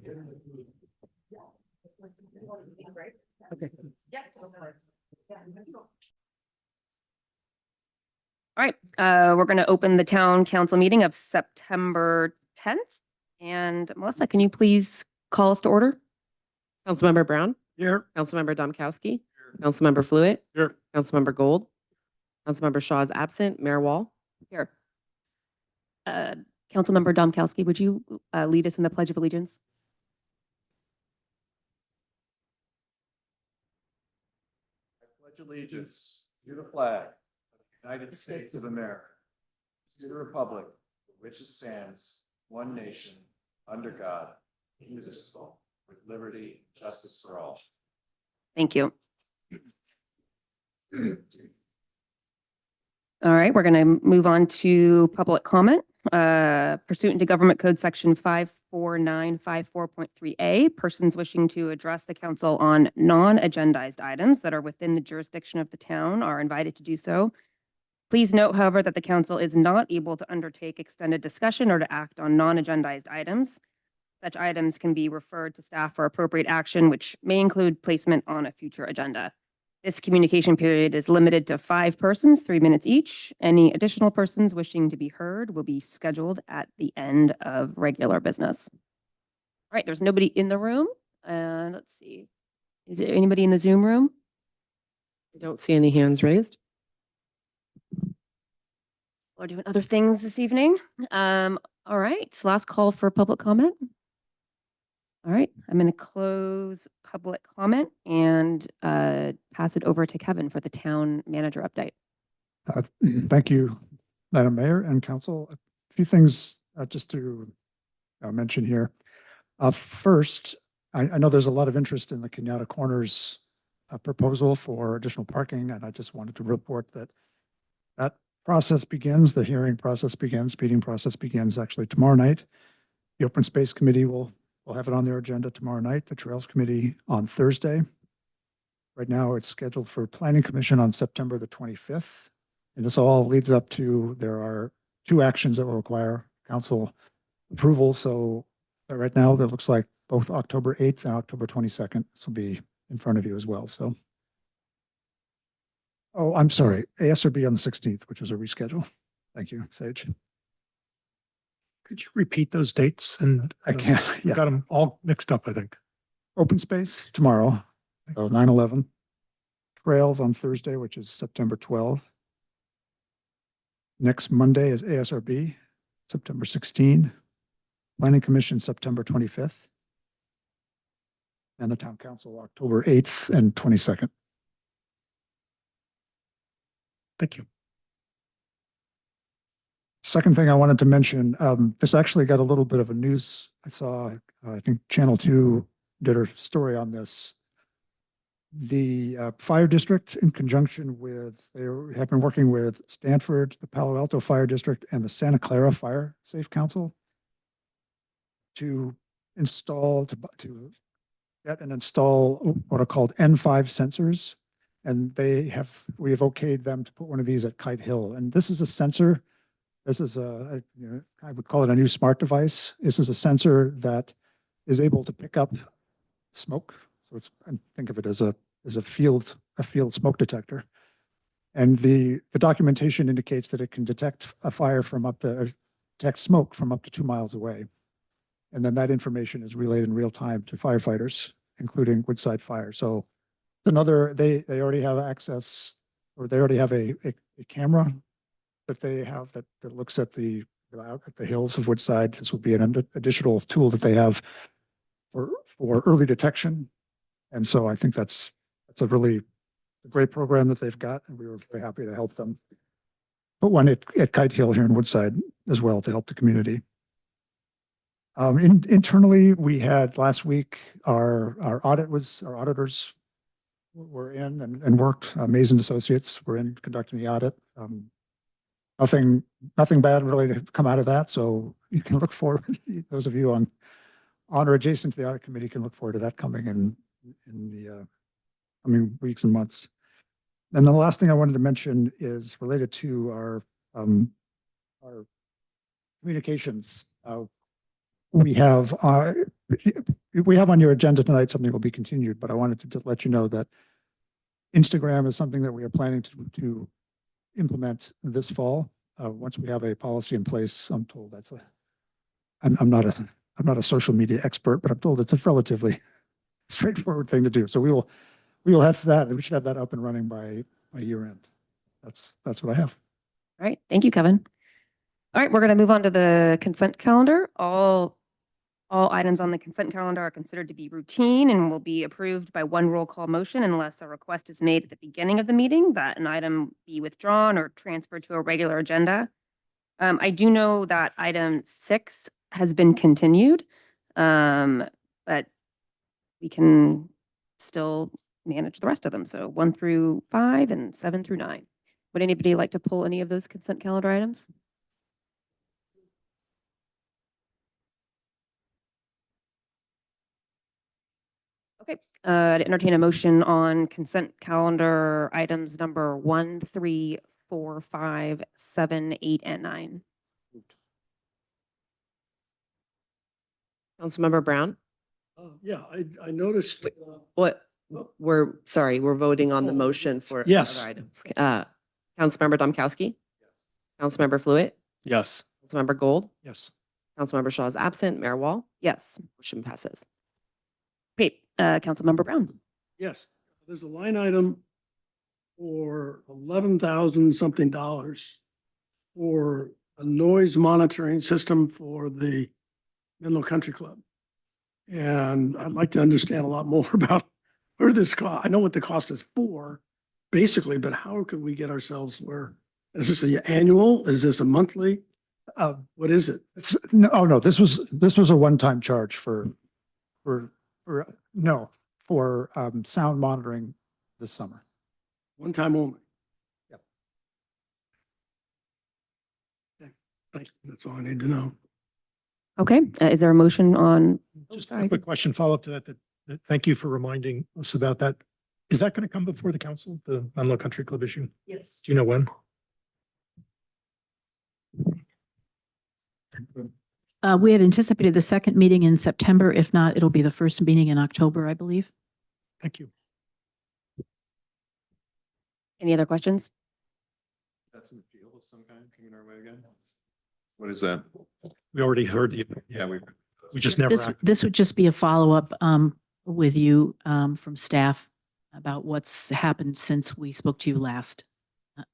Okay. All right, we're going to open the town council meeting of September 10th. And Melissa, can you please call us to order? Councilmember Brown, Here. Councilmember Domkowski, Councilmember Fluid, Here. Councilmember Gold, Councilmember Shaw is absent, Mayor Wall. Here. Councilmember Domkowski, would you lead us in the Pledge of Allegiance? I pledge allegiance to the flag of the United States of America, to the republic for which it stands, one nation, under God, indivisible, with liberty and justice for all. Thank you. All right, we're going to move on to public comment. Pursuant to Government Code Section 54954.3A, persons wishing to address the council on non-agendized items that are within the jurisdiction of the town are invited to do so. Please note, however, that the council is not able to undertake extended discussion or to act on non-agendized items. Such items can be referred to staff for appropriate action, which may include placement on a future agenda. This communication period is limited to 5 persons, 3 minutes each. Any additional persons wishing to be heard will be scheduled at the end of regular business. All right, there's nobody in the room. Let's see. Is there anybody in the Zoom room? I don't see any hands raised. We're doing other things this evening. All right, last call for public comment. All right, I'm going to close public comment and pass it over to Kevin for the town manager update. Thank you, Madam Mayor and Council. A few things just to mention here. First, I know there's a lot of interest in the Kenyatta Corners proposal for additional parking, and I just wanted to report that that process begins, the hearing process begins, meeting process begins actually tomorrow night. The Open Space Committee will have it on their agenda tomorrow night, the Trails Committee on Thursday. Right now, it's scheduled for Planning Commission on September the 25th. And this all leads up to, there are 2 actions that will require council approval. So right now, that looks like both October 8th and October 22nd. This will be in front of you as well. So, oh, I'm sorry, ASRB on the 16th, which was a reschedule. Thank you, Sage. Could you repeat those dates? And I can't, yeah. Got them all mixed up, I think. Open Space tomorrow, so 9/11. Trails on Thursday, which is September 12th. Next Monday is ASRB, September 16. Planning Commission, September 25th. And the Town Council, October 8th and 22nd. Thank you. Second thing I wanted to mention, this actually got a little bit of a news. I saw, I think Channel 2 did a story on this. The fire district, in conjunction with, they have been working with Stanford, the Palo Alto Fire District, and the Santa Clara Fire Safe Council to install, to get and install what are called N5 sensors. And we have okayed them to put one of these at Kite Hill. And this is a sensor. This is I would call it a new smart device. This is a sensor that is able to pick up smoke. So think of it as a field smoke detector. And the documentation indicates that it can detect a fire detect smoke from up to 2 miles away. And then that information is relayed in real time to firefighters, including Woodside Fire. So another, they already have access, or they already have a camera that they have that looks at the hills of Woodside. This would be an additional tool that they have for early detection. And so I think that's a really great program that they've got, and we were very happy to help them put one at Kite Hill here in Woodside as well to help the community. Internally, we had last week our auditors were in and worked. Mason Associates were in conducting the audit. Nothing bad really to come out of that. So you can look forward, those of you on or adjacent to the audit committee can look forward to that coming in the coming weeks and months. And the last thing I wanted to mention is related to our communications. We have we have on your agenda tonight, something will be continued, but I wanted to just let you know that Instagram is something that we are planning to implement this fall. Once we have a policy in place, I'm told I'm not a social media expert, but I'm told it's a relatively straightforward thing to do. So we will have that, and we should have that up and running by year end. That's what I have. All right, thank you, Kevin. All right, we're going to move on to the consent calendar. All items on the consent calendar are considered to be routine and will be approved by one roll call motion unless a request is made at the beginning of the meeting that an item be withdrawn or transferred to a regular agenda. I do know that item 6 has been continued, but we can still manage the rest of them. So 1 through 5 and 7 through 9. Would anybody like to pull any of those consent calendar items? Okay, I'd entertain a motion on consent calendar items number 1, 3, 4, 5, 7, 8, and 9. Councilmember Brown? Yeah, I noticed. What, we're voting on the motion for Yes. other items. Councilmember Domkowski? Councilmember Fluid? Yes. Councilmember Gold? Yes. Councilmember Shaw is absent. Mayor Wall? Yes. Motion passes. Okay, Councilmember Brown. Yes, there's a line item for 11,000 something dollars for a noise monitoring system for the Menlo Country Club. And I'd like to understand a lot more about where this cost, I know what the cost is for, basically, but how could we get ourselves where, is this an annual? Is this a monthly? What is it? No, this was a one-time charge for sound monitoring this summer. One time only? Yep. Okay, thank you. That's all I need to know. Okay, is there a motion on? Just sorry. a quick question, follow up to that, thank you for reminding us about that. Is that going to come before the council, the Menlo Country Club issue? Yes. Do you know when? We had anticipated the second meeting in September. If not, it'll be the first meeting in October, I believe. Thank you. Any other questions? That's an appeal of some kind coming our way again. What is that? We already heard the, Yeah, we just never acted. This would just be a follow-up with you from staff about what's happened since we spoke to you last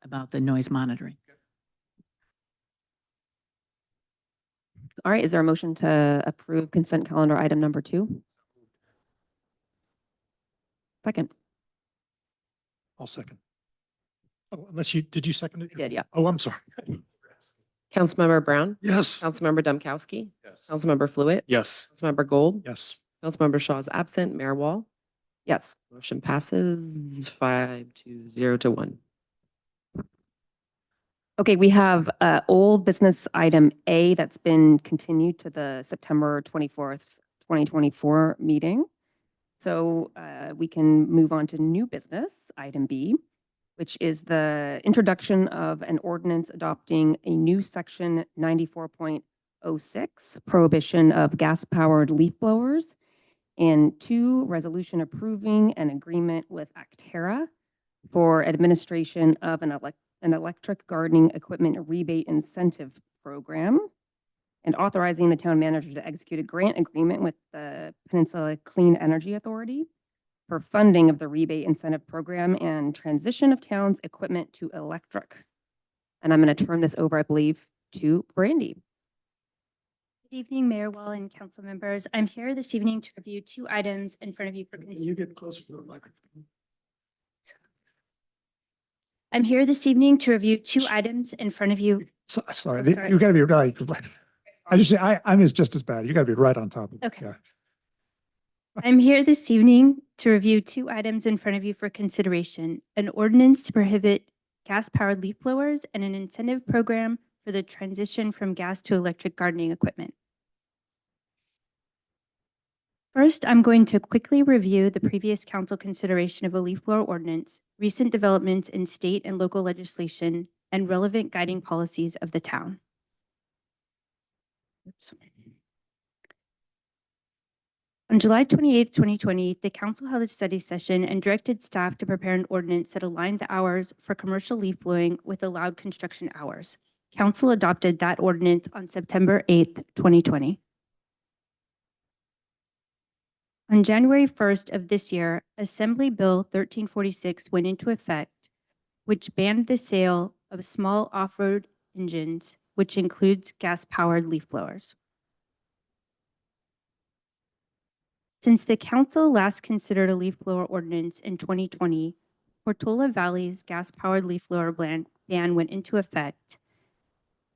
about the noise monitoring. All right, is there a motion to approve consent calendar item number 2? Second. I'll second. Oh, unless did you second it? I did, yeah. Oh, I'm sorry. Councilmember Brown? Yes. Councilmember Domkowski? Yes. Councilmember Fluid? Yes. Councilmember Gold? Yes. Councilmember Shaw is absent. Mayor Wall? Yes. Motion passes 5-0-1. Okay, we have old business item A that's been continued to the September 24th, 2024 meeting. So we can move on to new business, item B, which is the introduction of an ordinance adopting a new section 94.06, prohibition of gas-powered leaf blowers, and 2, resolution approving an agreement with Actera for administration of an electric gardening equipment rebate incentive program, and authorizing the town manager to execute a grant agreement with the Peninsula Clean Energy Authority for funding of the rebate incentive program and transition of town's equipment to electric. And I'm going to turn this over, I believe, to Brandy. Good evening, Mayor Wall and council members. I'm here this evening to review 2 items in front of you for Can you consideration. get closer to the microphone? I'm here this evening to review 2 items in front of you. Sorry, Oh, sorry. you gotta be right. I just say, I'm just as bad. You gotta be right on top of it. Okay. Yeah. I'm here this evening to review 2 items in front of you for consideration. An ordinance to prohibit gas-powered leaf blowers and an incentive program for the transition from gas to electric gardening equipment. First, I'm going to quickly review the previous council consideration of a leaf blower ordinance, recent developments in state and local legislation, and relevant guiding policies of the town. Oops. On July 28th, 2020, the council held a study session and directed staff to prepare an ordinance that aligned the hours for commercial leaf blowing with allowed construction hours. Council adopted that ordinance on September 8th, 2020. On January 1st of this year, Assembly Bill 1346 went into effect, which banned the sale of small off-road engines, which includes gas-powered leaf blowers. Since the council last considered a leaf blower ordinance in 2020, Portola Valley's gas-powered leaf blower ban went into effect,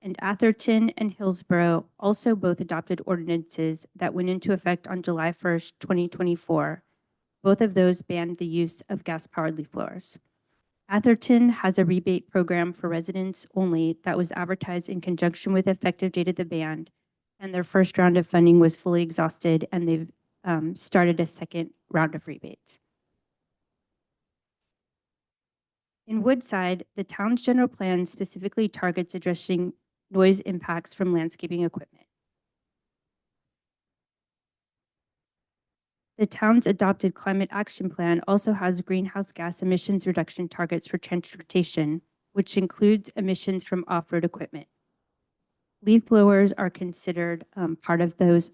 and Atherton and Hillsborough also both adopted ordinances that went into effect on July 1st, 2024. Both of those banned the use of gas-powered leaf blowers. Atherton has a rebate program for residents only that was advertised in conjunction with the effective date of the ban, and their first round of funding was fully exhausted, and they've started a second round of rebates. In Woodside, the town's general plan specifically targets addressing noise impacts from landscaping equipment. The town's adopted climate action plan also has greenhouse gas emissions reduction targets for transportation, which includes emissions from off-road equipment. Leaf blowers are considered part of those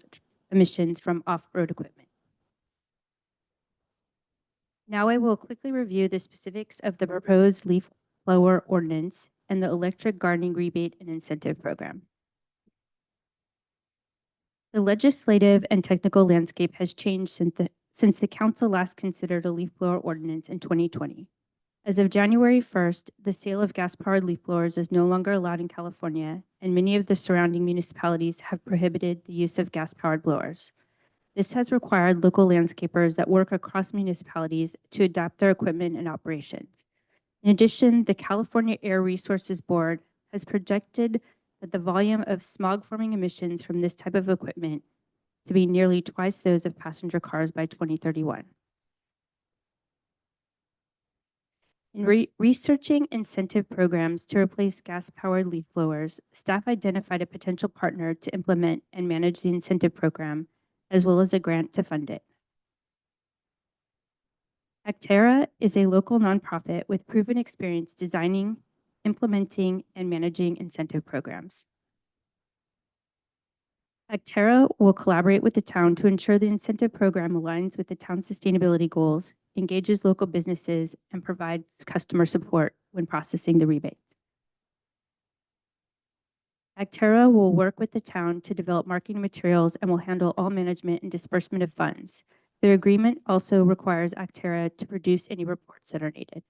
emissions from off-road equipment. Now I will quickly review the specifics of the proposed leaf blower ordinance and the electric gardening rebate and incentive program. The legislative and technical landscape has changed since the council last considered a leaf blower ordinance in 2020. As of January 1st, the sale of gas-powered leaf blowers is no longer allowed in California, and many of the surrounding municipalities have prohibited the use of gas-powered blowers. This has required local landscapers that work across municipalities to adapt their equipment and operations. In addition, the California Air Resources Board has projected that the volume of smog-forming emissions from this type of equipment to be nearly twice those of passenger cars by 2031. In researching incentive programs to replace gas-powered leaf blowers, staff identified a potential partner to implement and manage the incentive program, as well as a grant to fund it. Actera is a local nonprofit with proven experience designing, implementing, and managing incentive programs. Actera will collaborate with the town to ensure the incentive program aligns with the town's sustainability goals, engages local businesses, and provides customer support when processing the rebates. Actera will work with the town to develop marketing materials and will handle all management and disbursement of funds. Their agreement also requires Actera to produce any reports that are needed.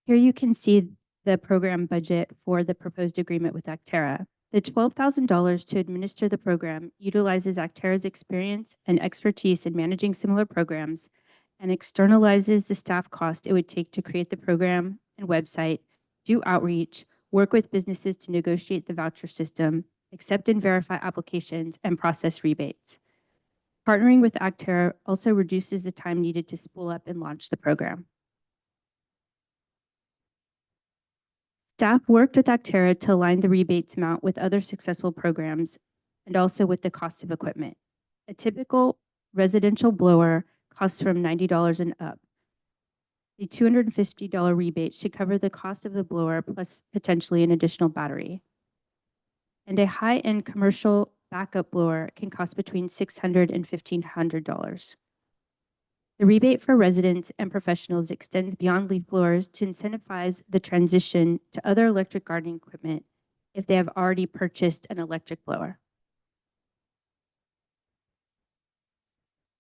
Here you can see the program budget for the proposed agreement with Actera. The $12,000 to administer the program utilizes Actera's experience and expertise in managing similar programs and externalizes the staff cost it would take to create the program and website, do outreach, work with businesses to negotiate the voucher system, accept and verify applications, and process rebates. Partnering with Actera also reduces the time needed to spool up and launch the program. Staff worked with Actera to align the rebates amount with other successful programs and also with the cost of equipment. A typical residential blower costs from $90 and up. The $250 rebate should cover the cost of the blower plus potentially an additional battery. And a high-end commercial backup blower can cost between $600 and $1,500. The rebate for residents and professionals extends beyond leaf blowers to incentivize the transition to other electric gardening equipment if they have already purchased an electric blower.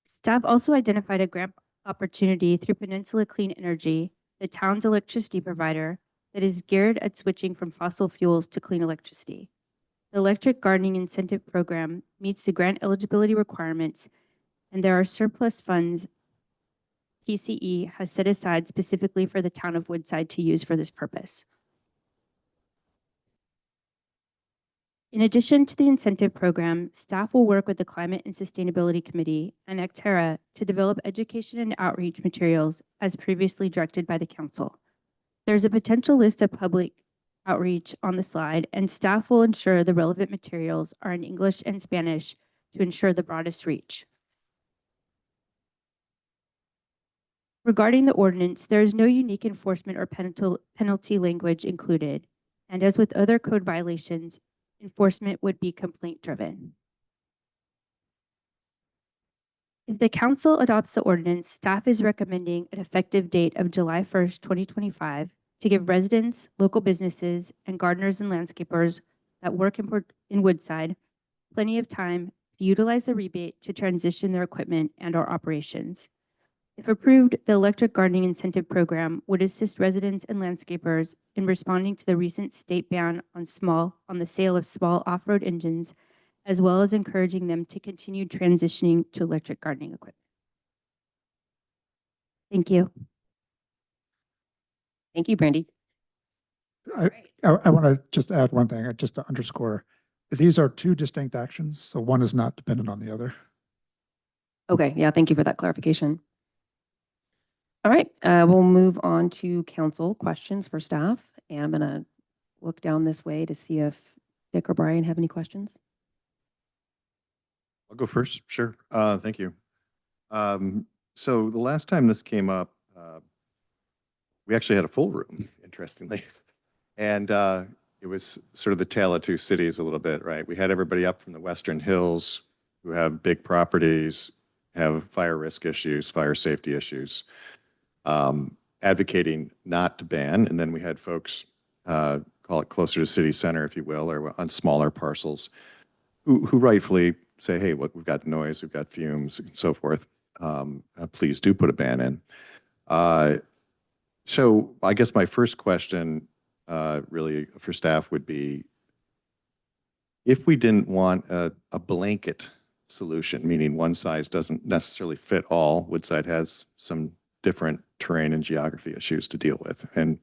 Staff also identified a grant opportunity through Peninsula Clean Energy, the town's electricity provider, that is geared at switching from fossil fuels to clean electricity. The Electric Gardening Incentive Program meets the grant eligibility requirements, and there are surplus funds PCE has set aside specifically for the town of Woodside to use for this purpose. In addition to the incentive program, staff will work with the Climate and Sustainability Committee and Actera to develop education and outreach materials as previously directed by the council. There's a potential list of public outreach on the slide, and staff will ensure the relevant materials are in English and Spanish to ensure the broadest reach. Regarding the ordinance, there is no unique enforcement or penalty language included, and as with other code violations, enforcement would be complaint-driven. If the council adopts the ordinance, staff is recommending an effective date of July 1st, 2025 to give residents, local businesses, and gardeners and landscapers that work in Woodside plenty of time to utilize the rebate to transition their equipment and/or operations. If approved, the electric gardening incentive program would assist residents and landscapers in responding to the recent state ban on the sale of small off-road engines, as well as encouraging them to continue transitioning to electric gardening equipment. Thank you. Thank you, Brandy. I want to just add one thing, just to underscore. These are two distinct actions, so one is not dependent on the other. Okay, yeah, thank you for that clarification. All right, we'll move on to council questions for staff. And I'm gonna look down this way to see if Dick or Brian have any questions. I'll go first. Sure. Thank you. So the last time this came up, we actually had a full room, interestingly. And it was sort of the tale of two cities a little bit, right? We had everybody up from the Western Hills who have big properties, have fire risk issues, fire safety issues, advocating not to ban. And then we had folks, call it closer to city center, if you will, or on smaller parcels, who rightfully say, hey, look, we've got noise, we've got fumes, and so forth. Please do put a ban in. So I guess my first question really for staff would be, if we didn't want a blanket solution, meaning one size doesn't necessarily fit all, Woodside has some different terrain and geography issues to deal with, and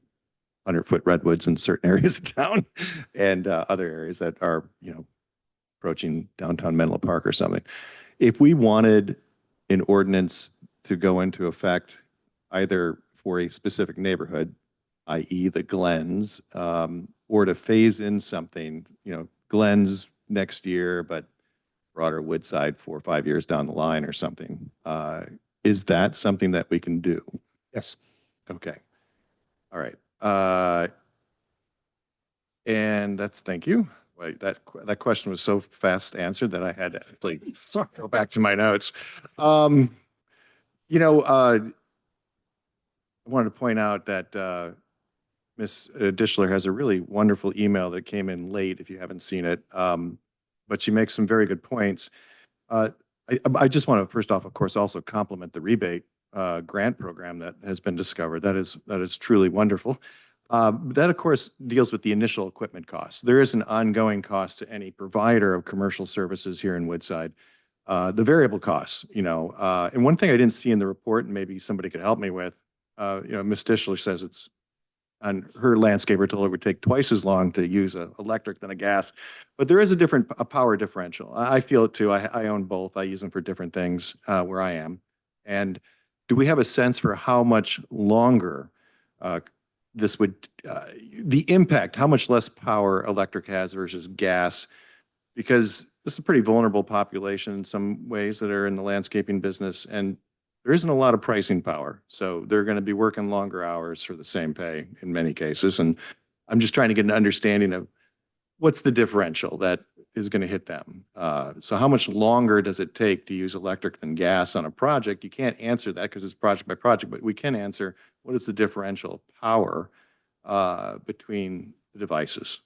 100-foot redwoods in certain areas of town and other areas that are, approaching downtown Menlo Park or something. If we wanted an ordinance to go into effect either for a specific neighborhood, i.e. the Glens, or to phase in something, Glens next year, but broader Woodside 4 or 5 years down the line or something, is that something that we can do? Yes. Okay. All right. And thank you. Wait, that question was so fast answered that I had to actually go back to my notes. I wanted to point out that Ms. Dishler has a really wonderful email that came in late, if you haven't seen it, but she makes some very good points. I just want to, first off, of course, also compliment the rebate grant program that has been discovered. That is truly wonderful. That, of course, deals with the initial equipment costs. There is an ongoing cost to any provider of commercial services here in Woodside. The variable costs, and one thing I didn't see in the report, and maybe somebody could help me with, Ms. Dishler says it's, and her landscaper told her it would take twice as long to use an electric than a gas, but there is a power differential. I feel it too. I own both. I use them for different things where I am. And do we have a sense for how much longer this would, the impact, how much less power electric has versus gas? Because this is a pretty vulnerable population in some ways that are in the landscaping business, and there isn't a lot of pricing power. So they're going to be working longer hours for the same pay in many cases. And I'm just trying to get an understanding of what's the differential that is going to hit them. So how much longer does it take to use electric than gas on a project? You can't answer that because it's project by project, but we can answer what is the differential power between the devices.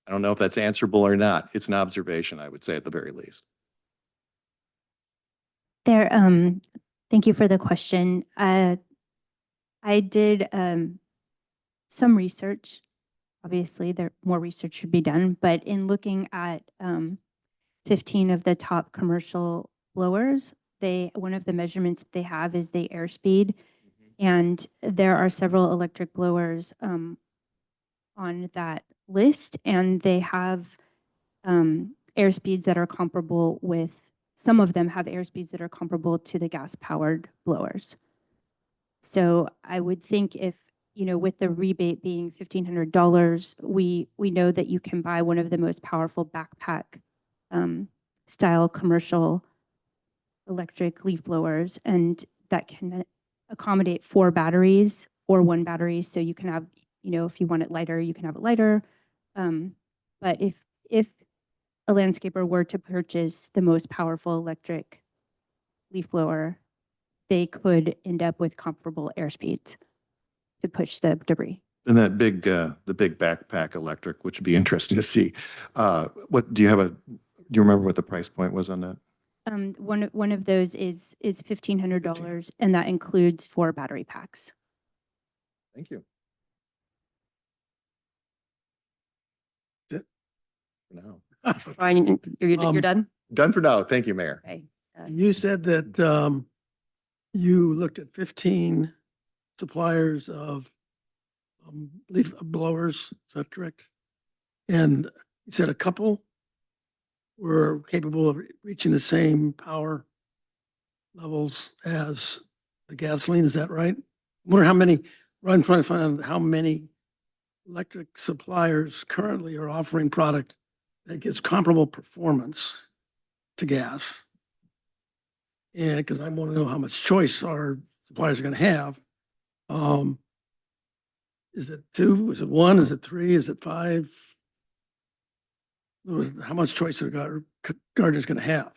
I don't know if that's answerable or not. It's an observation, I would say, at the very least. Thank you for the question. I did some research. Obviously, more research should be done, but in looking at 15 of the top commercial blowers, one of the measurements they have is the airspeed, and there are several electric blowers on that list, and they have airspeeds that are comparable with. Some of them have airspeeds that are comparable to the gas-powered blowers. So I would think if with the rebate being $1,500, we know that you can buy one of the most powerful backpack style commercial electric leaf blowers, and that can accommodate 4 batteries or 1 battery. So you can have, if you want it lighter, you can have it lighter. But if a landscaper were to purchase the most powerful electric leaf blower, they could end up with comparable airspeeds to push the debris. And that big, the big backpack electric, which would be interesting to see. What, do you remember what the price point was on that? One of those is $1,500, and that includes 4 battery packs. Thank you. Yeah. For now. Ryan, you're Um, done? Done for now. Thank you, Mayor. Okay. You said that you looked at 15 suppliers of leaf blowers, is that correct? And you said a couple were capable of reaching the same power levels as the gasoline, is that right? Wonder how many, I'm trying to find out how many electric suppliers currently are offering product that gets comparable performance to gas. And because I want to know how much choice our suppliers are going to have. Is it 2? Is it 1? Is it 3? Is it 5? How much choice are gardeners going to have?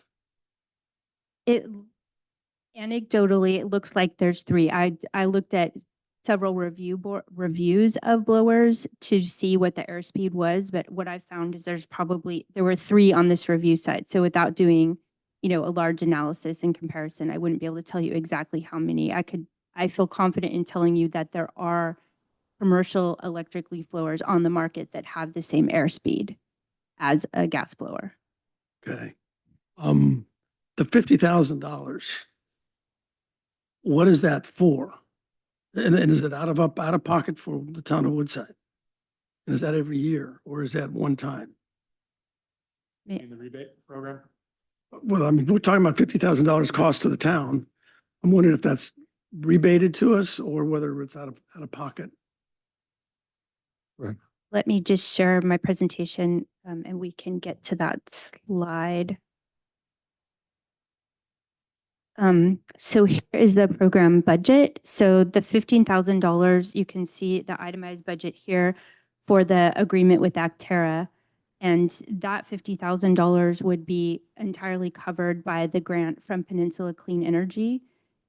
Anecdotally, it looks like there's 3. I looked at several reviews of blowers to see what the airspeed was, but what I found is there were 3 on this review site. So without doing, a large analysis and comparison, I wouldn't be able to tell you exactly how many. I feel confident in telling you that there are commercial electric leaf blowers on the market that have the same airspeed as a gas blower. Okay. The $50,000, what is that for? And is it out of pocket for the town of Woodside? And is that every year or is that one time? In the rebate program? Well, I mean, we're talking about $50,000 cost to the town. I'm wondering if that's rebated to us or whether it's out of pocket. Let me just share my presentation, and we can get to that slide. So here is the program budget. So the $15,000, you can see the itemized budget here for the agreement with Actera. And that $50,000 would be entirely covered by the grant from Peninsula Clean Energy.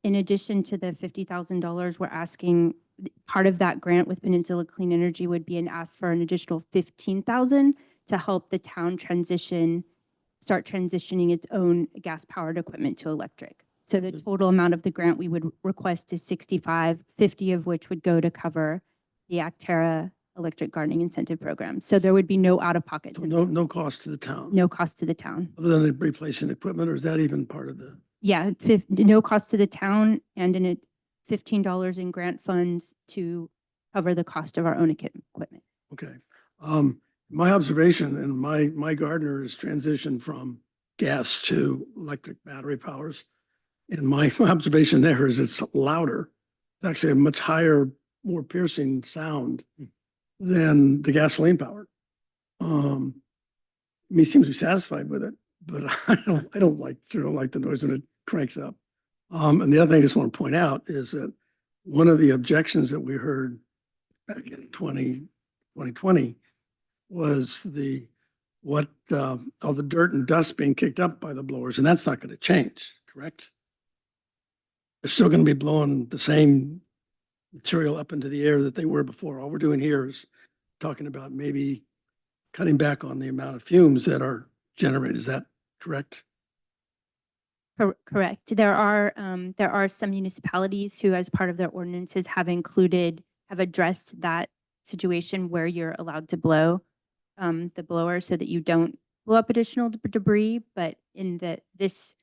In addition to the $50,000, we're asking, part of that grant with Peninsula Clean Energy would be an ask for an additional $15,000 to help the town start transitioning its own gas-powered equipment to electric. So the total amount of the grant we would request is $65,000, $50,000 of which would go to cover the Actera Electric Gardening Incentive Program. So there would be no out-of-pocket. So no cost to the town? No cost to the town. Other than replacing equipment, or is that even part of the? Yeah, no cost to the town, and in it, $15 in grant funds to cover the cost of our own equipment. Okay. My observation, and my gardener has transitioned from gas to electric battery powers. And my observation there is it's louder. It's actually a much higher, more piercing sound than the gasoline powered. He seems to be satisfied with it, but I don't like the noise when it cranks up. And the other thing I just want to point out is that one of the objections that we heard back in 2020 was all the dirt and dust being kicked up by the blowers, and that's not going to change, correct? They're still going to be blowing the same material up into the air that they were before. All we're doing here is talking about maybe cutting back on the amount of fumes that are generated. Is that correct? Correct. There are some municipalities who, as part of their ordinances, have addressed that situation where you're allowed to blow the blower so that you don't blow up additional debris. But in this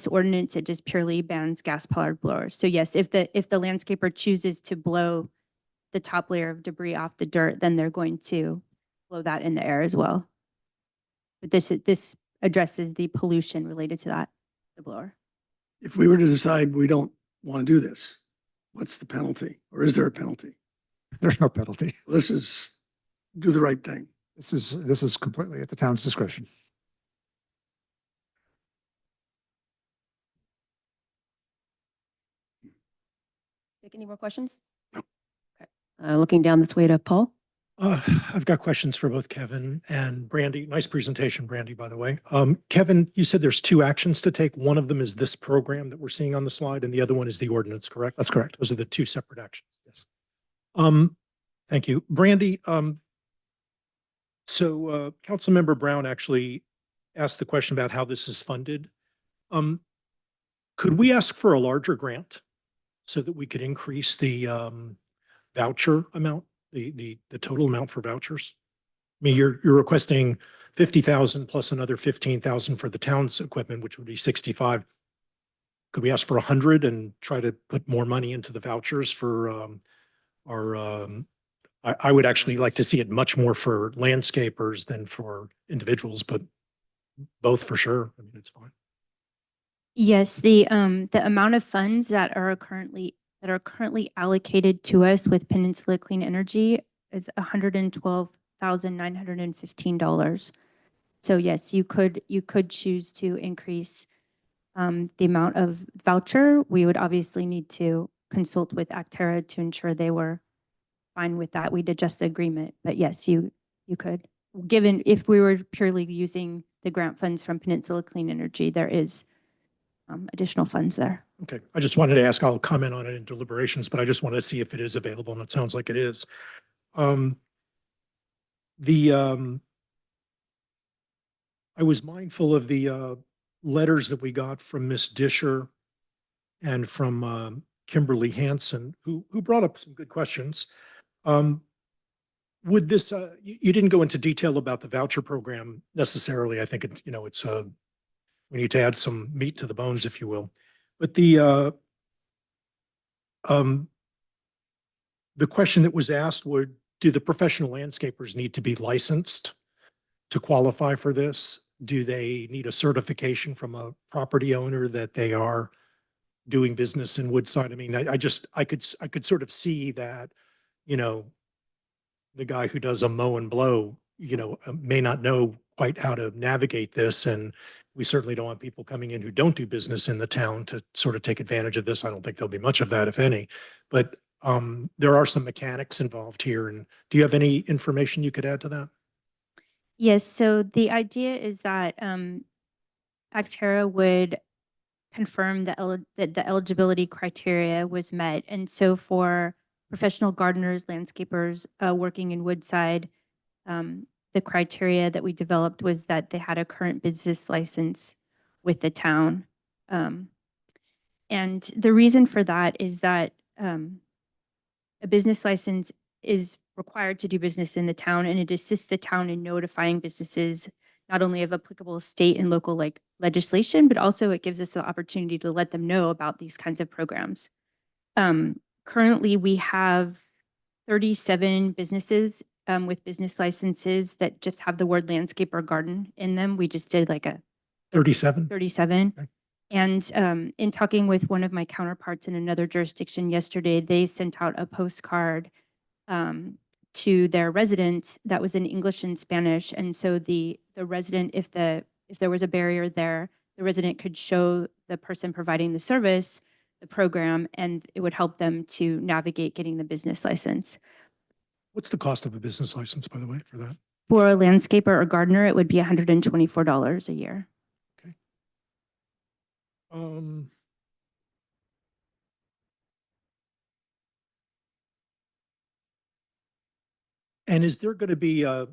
ordinance, it just purely bans gas-powered blowers. So yes, if the landscaper chooses to blow the top layer of debris off the dirt, then they're going to blow that in the air as well. But this addresses the pollution related to that, the blower. If we were to decide we don't want to do this, what's the penalty? Or is there a penalty? There's no penalty. This is do the right thing. This is completely at the town's discretion. Take any more questions? No. Okay. Looking down this way to Paul. I've got questions for both Kevin and Brandy. Nice presentation, Brandy, by the way. Kevin, you said there's two actions to take. One of them is this program that we're seeing on the slide, and the other one is the ordinance, correct? That's correct. Those are the two separate actions. Yes. Thank you. Brandy, so Councilmember Brown actually asked the question about how this is funded. Could we ask for a larger grant so that we could increase the voucher amount, the total amount for vouchers? I mean, you're requesting 50,000 plus another 15,000 for the town's equipment, which would be 65. Could we ask for 100 and try to put more money into the vouchers for I would actually like to see it much more for landscapers than for individuals, but both for sure. I mean, it's fine. Yes, the amount of funds that are currently allocated to us with Peninsula Clean Energy is $112,915. So yes, you could choose to increase the amount of voucher. We would obviously need to consult with Actera to ensure they were fine with that. We'd adjust the agreement, but yes, you could. Given if we were purely using the grant funds from Peninsula Clean Energy, there is additional funds there. Okay, I just wanted to ask, I'll comment on it in deliberations, but I just wanted to see if it is available, and it sounds like it is. I was mindful of the letters that we got from Miss Disher and from Kimberly Hansen, who brought up some good questions. Would this, you didn't go into detail about the voucher program necessarily. I think, it's we need to add some meat to the bones, if you will. But the question that was asked were, do the professional landscapers need to be licensed to qualify for this? Do they need a certification from a property owner that they are doing business in Woodside? I mean, I could sort of see that, the guy who does a mow and blow, may not know quite how to navigate this. And we certainly don't want people coming in who don't do business in the town to sort of take advantage of this. I don't think there'll be much of that, if any. But there are some mechanics involved here. And do you have any information you could add to that? Yes, so the idea is that Actera would confirm that the eligibility criteria was met. And so for professional gardeners, landscapers working in Woodside, the criteria that we developed was that they had a current business license with the town. And the reason for that is that a business license is required to do business in the town, and it assists the town in notifying businesses not only of applicable state and local legislation, but also it gives us the opportunity to let them know about these kinds of programs. Currently, we have 37 businesses with business licenses that just have the word landscape or garden in them. We just did like a 37? 37. Okay. And in talking with one of my counterparts in another jurisdiction yesterday, they sent out a postcard to their residents that was in English and Spanish. And so the resident, if there was a barrier there, the resident could show the person providing the service the program, and it would help them to navigate getting the business license. What's the cost of a business license, by the way, for that? For a landscaper or gardener, it would be $124 a year. Okay. And is there going to be an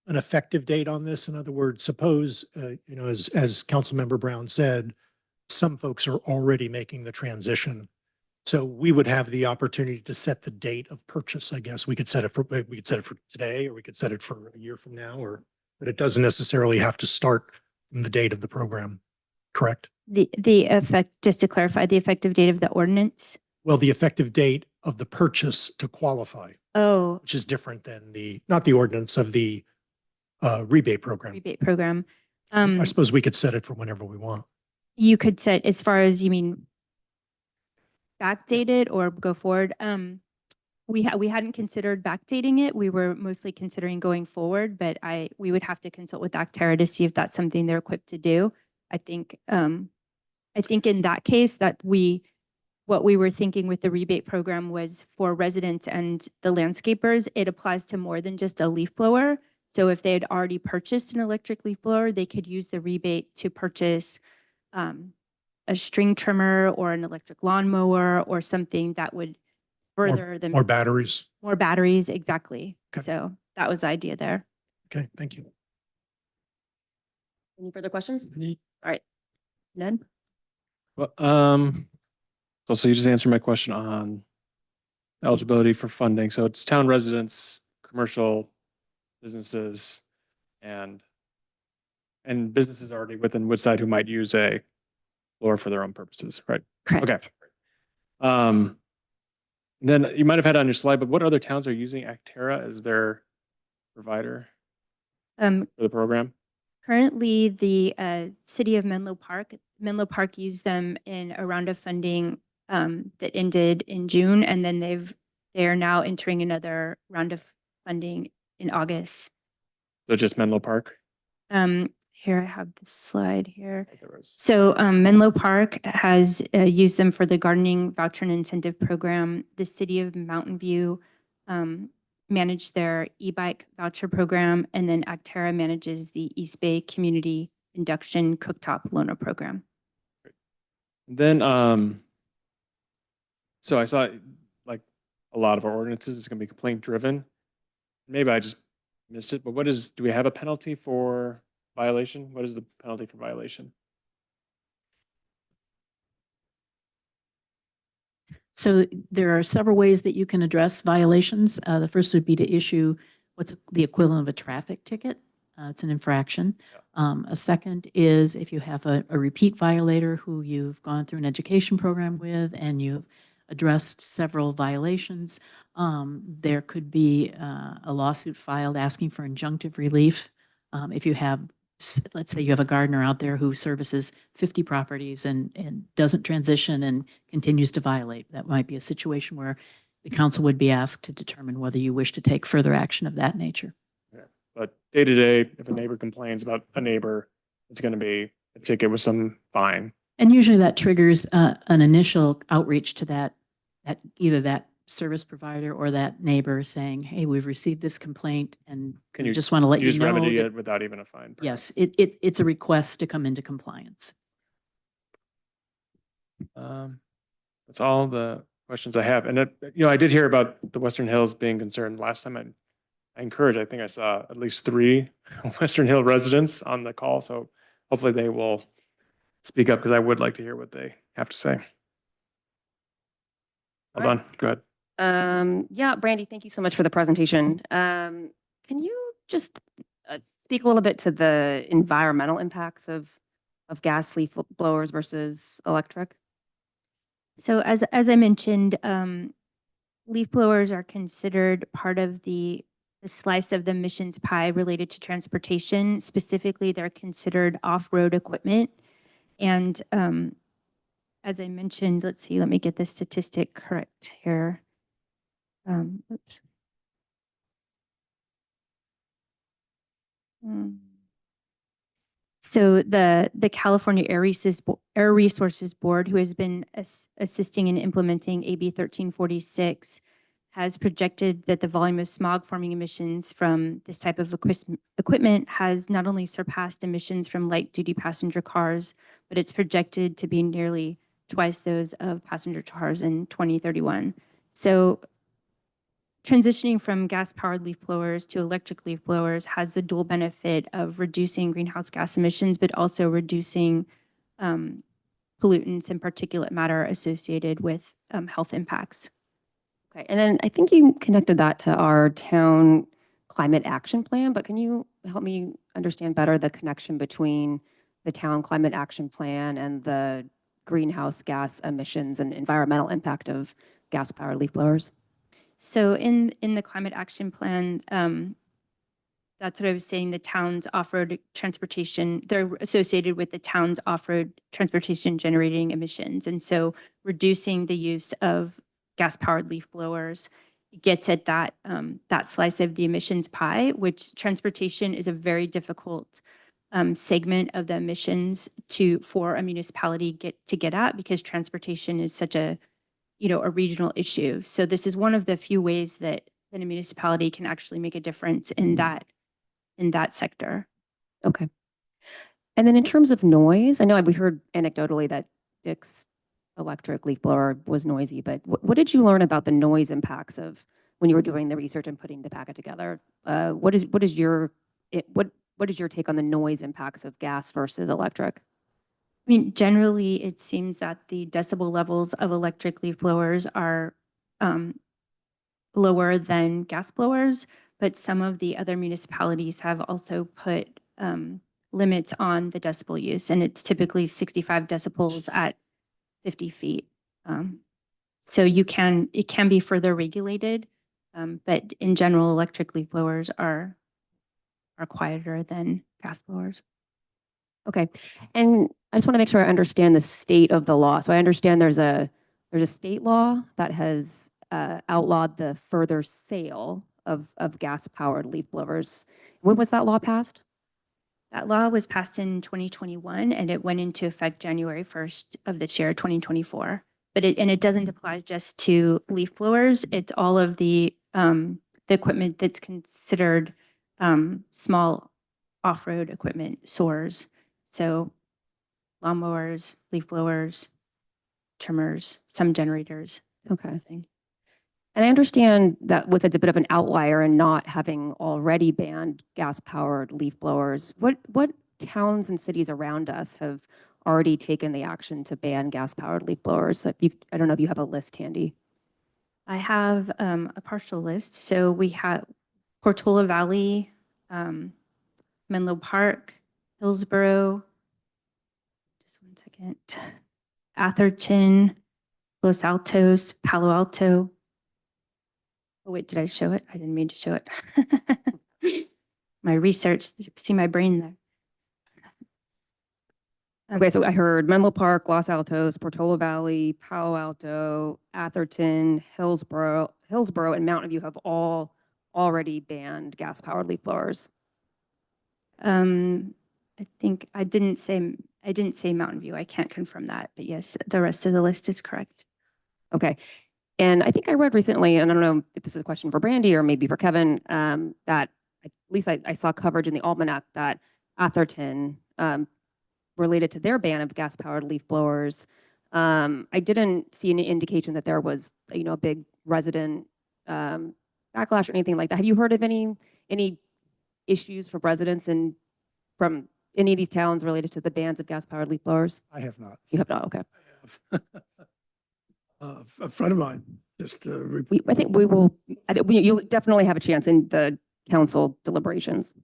effective date on this? In other words, suppose, as Councilmember Brown said, some folks are already making the transition. So we would have the opportunity to set the date of purchase, I guess. We could set it for today, or we could set it for a year from now, but it doesn't necessarily have to start from the date of the program, correct? The effect, just to clarify, the effective date of the ordinance? Well, the effective date of the purchase to qualify, Oh, which is different than not the ordinance of the rebate program. rebate program. I suppose we could set it for whenever we want. You could set, as far as you mean backdated or go forward. we hadn't considered backdating it. We were mostly considering going forward, but we would have to consult with Actera to see if that's something they're equipped to do. I think in that case what we were thinking with the rebate program was for residents and the landscapers, it applies to more than just a leaf blower. So if they had already purchased an electric leaf blower, they could use the rebate to purchase a string trimmer or an electric lawnmower or something that would further them. More batteries. More batteries, exactly. Okay. So that was the idea there. Okay, thank you. Any further questions? All right. Ned? Well, so you just answered my question on eligibility for funding. So it's town residents, commercial businesses, and businesses already within Woodside who might use a blower for their own purposes, right? Correct. Okay. Then you might have had it on your slide, but what other towns are using Actera as their provider for the program? Currently, the city of Menlo Park used them in a round of funding that ended in June, and then they are now entering another round of funding in August. So just Menlo Park? Here I have the slide here. There was- So Menlo Park has used them for the gardening voucher and incentive program. The city of Mountain View managed their e-bike voucher program, and then Actera manages the East Bay Community Induction Cooktop Loaner Program. Then, so I saw like a lot of our ordinances is going to be complaint driven. Maybe I just missed it, but do we have a penalty for violation? What is the penalty for violation? So there are several ways that you can address violations. The first would be to issue what's the equivalent of a traffic ticket. It's an infraction. A second is if you have a repeat violator who you've gone through an education program with and you've addressed several violations, there could be a lawsuit filed asking for injunctive relief. If you have, let's say you have a gardener out there who services 50 properties and doesn't transition and continues to violate, that might be a situation where the council would be asked to determine whether you wish to take further action of that nature. But day to day, if a neighbor complains about a neighbor, it's going to be a ticket with some fine. And usually that triggers an initial outreach to that either that service provider or that neighbor saying, hey, we've received this complaint and Can we you just want to let you just know. remedy that- it without even a fine? Yes, it's a request to come into compliance. That's all the questions I have. And I did hear about the Western Hills being concerned last time. I think I saw at least 3 Western Hill residents on the call. So hopefully they will speak up because I would like to hear what they have to say. Hold All right. on, go ahead. Yeah, Brandy, thank you so much for the presentation. Can you just speak a little bit to the environmental impacts of gas leaf blowers versus electric? So as I mentioned, leaf blowers are considered part of the slice of the emissions pie related to transportation. Specifically, they're considered off-road equipment. And as I mentioned, let's see, let me get the statistic correct here. Oops. So the California Air Resources Board, who has been assisting in implementing AB 1346, has projected that the volume of smog-forming emissions from this type of equipment has not only surpassed emissions from light-duty passenger cars, but it's projected to be nearly twice those of passenger cars in 2031. So transitioning from gas-powered leaf blowers to electric leaf blowers has the dual benefit of reducing greenhouse gas emissions, but also reducing pollutants and particulate matter associated with health impacts. Okay, and then I think you connected that to our town climate action plan, but can you help me understand better the connection between the town climate action plan and the greenhouse gas emissions and environmental impact of gas-powered leaf blowers? So in the climate action plan, that's what I was saying, the town's off-road transportation, they're associated with the town's off-road transportation generating emissions. And so reducing the use of gas-powered leaf blowers gets at that, that slice of the emissions pie, which transportation is a very difficult segment of the emissions for a municipality to get at, because transportation is such a, a regional issue. So this is one of the few ways that a municipality can actually make a difference in that sector. Okay. And then in terms of noise, I know we heard anecdotally that Dick's electric leaf blower was noisy, but what did you learn about the noise impacts of when you were doing the research and putting the packet together? What is your take on the noise impacts of gas versus electric? I mean, generally, it seems that the decibel levels of electric leaf blowers are lower than gas blowers, but some of the other municipalities have also put limits on the decibel use, and it's typically 65 decibels at 50 feet. So it can be further regulated, but in general, electric leaf blowers are quieter than gas blowers. Okay. And I just want to make sure I understand the state of the law. So I understand there's a state law that has outlawed the further sale of gas-powered leaf blowers. When was that law passed? That law was passed in 2021, and it went into effect January 1st of this year, 2024. But it doesn't apply just to leaf blowers. It's all of the equipment that's considered small off-road equipment, SOARs. So lawnmowers, leaf blowers, trimmers, some generators. Okay. And I understand that with it's a bit of an outlier and not having already banned gas-powered leaf blowers, what towns and cities around us have already taken the action to ban gas-powered leaf blowers? So I don't know if you have a list handy. I have a partial list. So we have Portola Valley, Menlo Park, Hillsborough, just one second, Atherton, Los Altos, Palo Alto. Oh, wait, did I show it? I didn't mean to show it. My research, see my brain there. Okay, so I heard Menlo Park, Los Altos, Portola Valley, Palo Alto, Atherton, Hillsborough, and Mountain View have all already banned gas-powered leaf blowers. I think I didn't say Mountain View. I can't confirm that, but yes, the rest of the list is correct. Okay. And I think I read recently, and I don't know if this is a question for Brandy or maybe for Kevin, that at least I saw coverage in the Almanac that Atherton, related to their ban of gas-powered leaf blowers, I didn't see any indication that there was, a big resident backlash or anything like that. Have you heard of any issues for residents from any of these towns related to the bans of gas-powered leaf blowers? I have not. You have not, okay. A friend of mine just, I think you'll definitely have a chance in the council deliberations.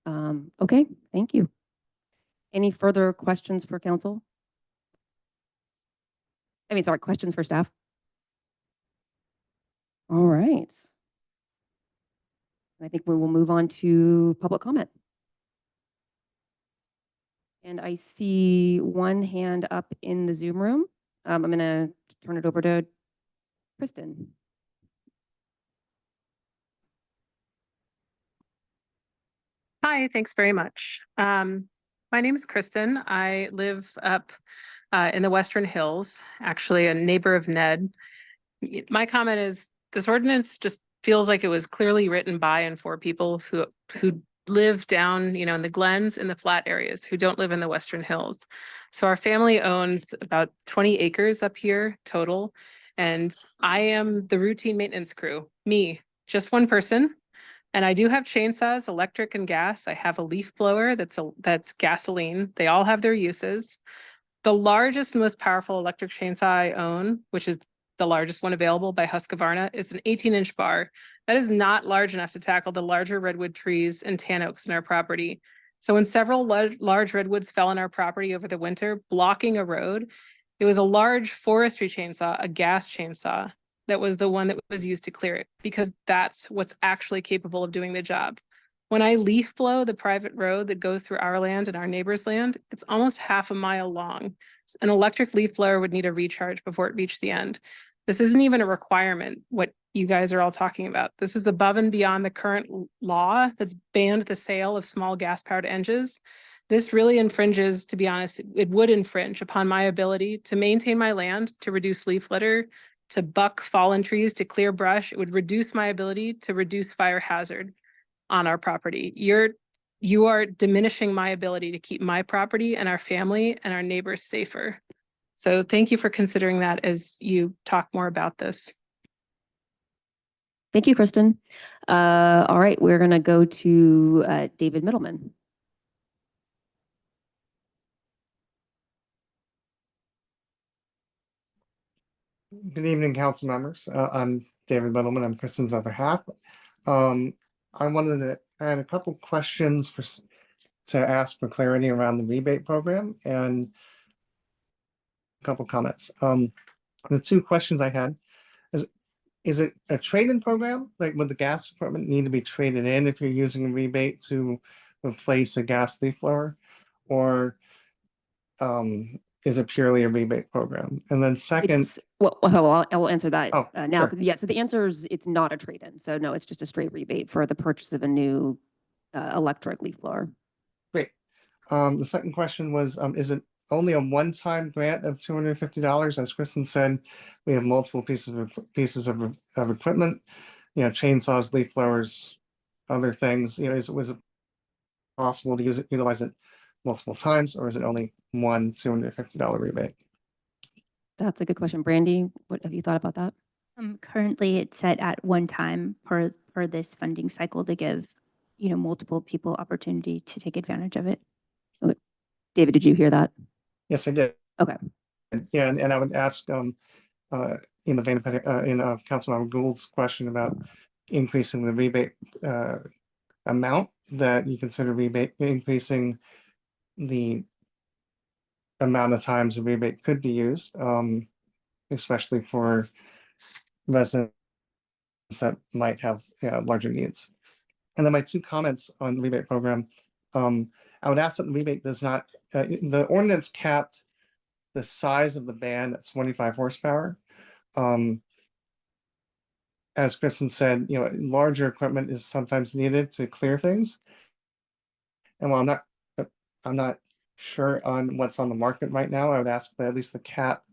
Okay, thank you. Any further questions for council? Questions for staff? All right. I think we will move on to public comment. And I see one hand up in the Zoom room. I'm going to turn it over to Kristen. Hi, thanks very much. My name is Kristen. I live up in the Western Hills, actually a neighbor of Ned. My comment is this ordinance just feels like it was clearly written by and for people who live down, in the glens, in the flat areas, who don't live in the Western Hills. So our family owns about 20 acres up here total. And I am the routine maintenance crew, me, just one person. And I do have chainsaws, electric and gas. I have a leaf blower that's gasoline. They all have their uses. The largest, most powerful electric chainsaw I own, which is the largest one available by Husqvarna, is an 18-inch bar. That is not large enough to tackle the larger redwood trees and tan oaks in our property. So when several large redwoods fell on our property over the winter, blocking a road, it was a large forestry chainsaw, a gas chainsaw, that was the one that was used to clear it, because that's what's actually capable of doing the job. When I leaf blow the private road that goes through our land and our neighbor's land, it's almost half a mile long. An electric leaf blower would need a recharge before it reached the end. This isn't even a requirement, what you guys are all talking about. This is above and beyond the current law that's banned the sale of small gas-powered engines. This really infringes, to be honest, it would infringe upon my ability to maintain my land, to reduce leaf litter, to buck fallen trees, to clear brush. It would reduce my ability to reduce fire hazard on our property. You are diminishing my ability to keep my property and our family and our neighbors safer. So thank you for considering that as you talk more about this. Thank you, Kristen. All right, we're going to go to David Middleman. Good evening, council members. I'm David Middleman. I'm Kristen's other half. I had a couple questions to ask for clarity around the rebate program and a couple comments. The two questions I had is it a trade-in program? Like, would the gas equipment need to be traded in if you're using a rebate to replace a gas leaf blower? Or is it purely a rebate program? And then second, I will answer that Oh, now. sure. Yeah, so the answer is it's not a trade-in. So no, it's just a straight rebate for the purchase of a new electric leaf blower. great. The second question was, is it only a one-time grant of $250? As Kristen said, we have multiple pieces of equipment, chainsaws, leaf blowers, other things. Was it possible to utilize it multiple times, or is it only one $250 rebate? That's a good question. Brandy, what have you thought about that? Currently it's set at one time per this funding cycle to give, multiple people opportunity to take advantage of it. David, did you hear that? Yes, I did. Okay. Yeah, and I would ask, in the vein of Councilmember Gould's question about increasing the rebate amount, that you consider increasing the amount of times the rebate could be used, especially for residents that might have larger needs. And then my two comments on the rebate program, I would ask that the rebate does not, the ordinance capped the size of the band at 25 horsepower. As Kristen said, larger equipment is sometimes needed to clear things. And while I'm not sure on what's on the market right now, I would ask that at least the cap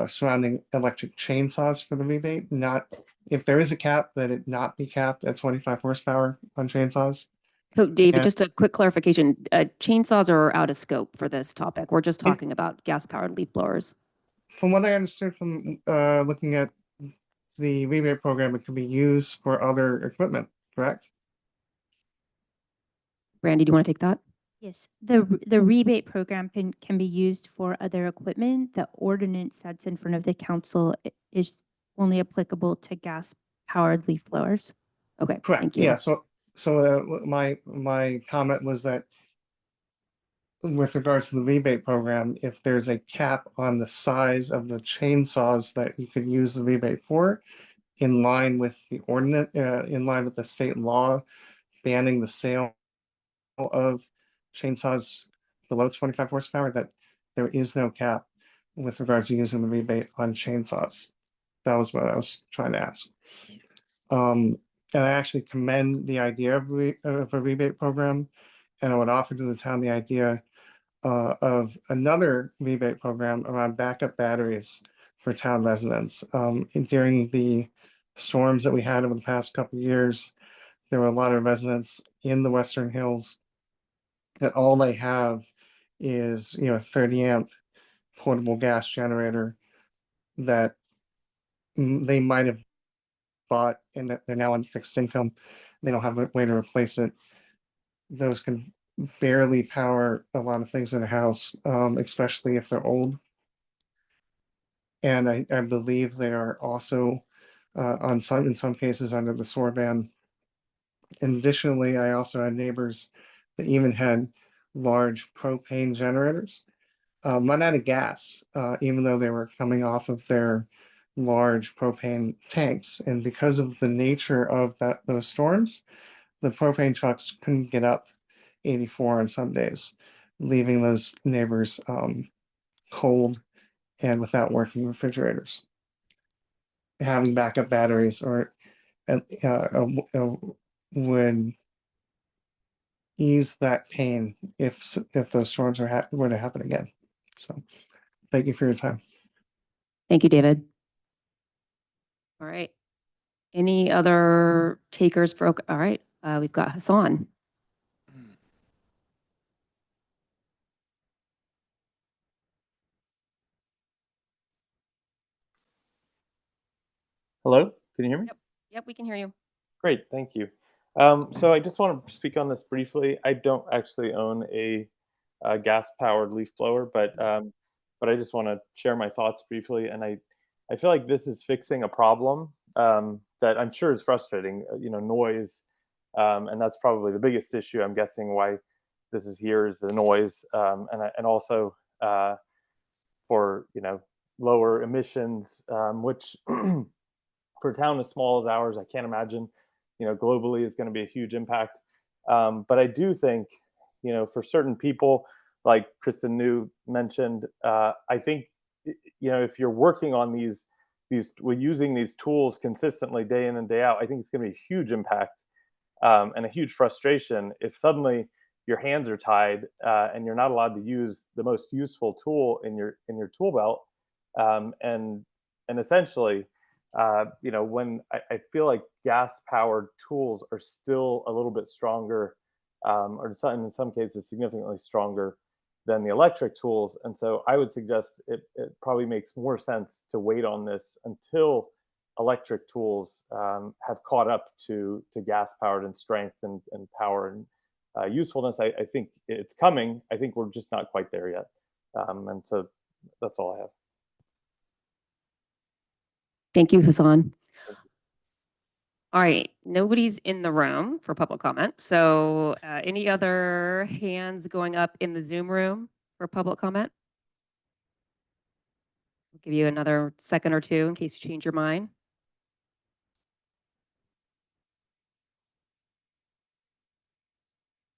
surrounding electric chainsaws for the rebate, not, if there is a cap, that it not be capped at 25 horsepower on chainsaws. So David, And- just a quick clarification. Chainsaws are out of scope for this topic. We're just talking about gas-powered leaf blowers. From what I understood from looking at the rebate program, it can be used for other equipment, correct? Brandy, do you want to take that? Yes, the rebate program can be used for other equipment. The ordinance that's in front of the council is only applicable to gas-powered leaf blowers. Okay, Correct. thank you. Yeah. So my comment was that with regards to the rebate program, if there's a cap on the size of the chainsaws that you could use the rebate for, in line with the ordinance, in line with the state law banning the sale of chainsaws below 25 horsepower, that there is no cap with regards to using the rebate on chainsaws. That was what I was trying to ask. And I actually commend the idea of a rebate program, and I would offer to the town the idea of another rebate program around backup batteries for town residents. During the storms that we had over the past couple of years, there were a lot of residents in the Western Hills that all they have is, a 30 amp portable gas generator that they might have bought and that they're now on fixed income. They don't have a way to replace it. Those can barely power a lot of things in a house, especially if they're old. And I believe they are also in some cases under the SOAR ban. And additionally, I also had neighbors that even had large propane generators run out of gas, even though they were coming off of their large propane tanks. And because of the nature of those storms, the propane trucks couldn't get up 84 on some days, leaving those neighbors cold and without working refrigerators. having backup batteries or would ease that pain if those storms were to happen again. So thank you for your time. Thank you, David. All right. Any other takers for, all right, we've got Hassan. Hello, can you hear me? Yep, we can hear you. Great, thank you. So I just want to speak on this briefly. I don't actually own a gas-powered leaf blower, but I just want to share my thoughts briefly. And I feel like this is fixing a problem that I'm sure is frustrating. Noise, and that's probably the biggest issue. I'm guessing why this is here is the noise, and also for lower emissions, which for a town as small as ours, I can't imagine, globally is going to be a huge impact. But I do think, for certain people, like Kristen New mentioned, I think, if you're working on using these tools consistently day in and day out, I think it's going to be a huge impact and a huge frustration if suddenly your hands are tied and you're not allowed to use the most useful tool in your tool belt, and essentially. When I feel like gas-powered tools are still a little bit stronger, or in some cases significantly stronger than the electric tools. And so I would suggest it probably makes more sense to wait on this until electric tools have caught up to gas-powered in strength and power and usefulness. I think it's coming. I think we're just not quite there yet. And so that's all I have. Thank you, Hassan. All right, nobody's in the room for public comment. So any other hands going up in the Zoom room for public comment? I'll give you another second or two in case you change your mind.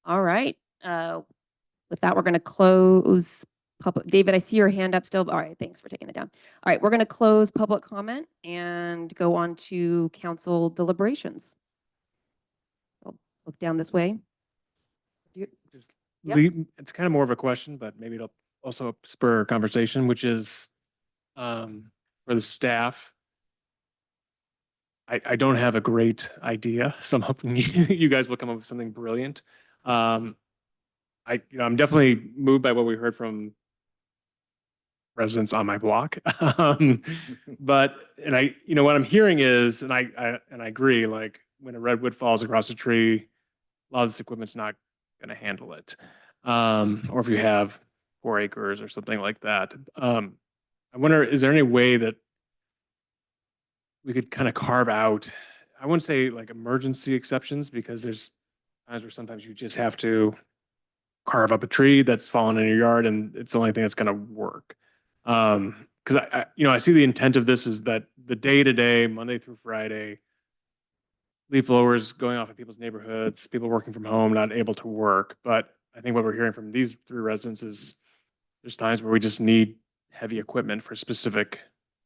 All right. With that, we're going to close public. David, I see your hand up still. All right, thanks for taking it down. All right, we're going to close public comment and go on to council deliberations. I'll look down this way. Yep. It's kind of more of a question, but maybe it'll also spur a conversation, which is for the staff. I don't have a great idea, so I'm hoping you guys will come up with something brilliant. I'm definitely moved by what we heard from residents on my block. But what I'm hearing is, and I agree, like when a redwood falls across a tree, a lot of this equipment's not going to handle it. Or if you have 4 acres or something like that. I wonder, is there any way that we could kind of carve out, I wouldn't say like emergency exceptions, because there's times where sometimes you just have to carve up a tree that's fallen in your yard and it's the only thing that's going to work. Because I see the intent of this is that the day-to-day, Monday through Friday, leaf blowers going off in people's neighborhoods, people working from home, not able to work. But I think what we're hearing from these 3 residents is there's times where we just need heavy equipment for specific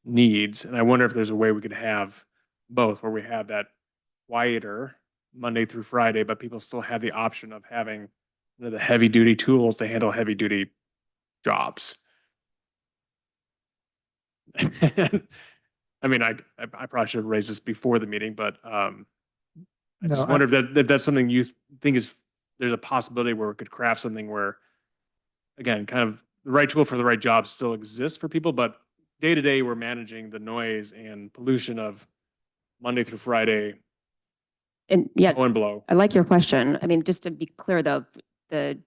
needs. And I wonder if there's a way we could have both, where we have that quieter Monday through Friday, but people still have the option of having the heavy duty tools to handle heavy duty jobs. I mean, I probably should have raised this before the meeting, but I just wonder if that's something you think there's a possibility where we could craft something where, again, kind of the right tool for the right job still exists for people, but day to day we're managing the noise and pollution of Monday through Friday. And yeah, blow and blow. I like your question. I mean, just to be clear though, the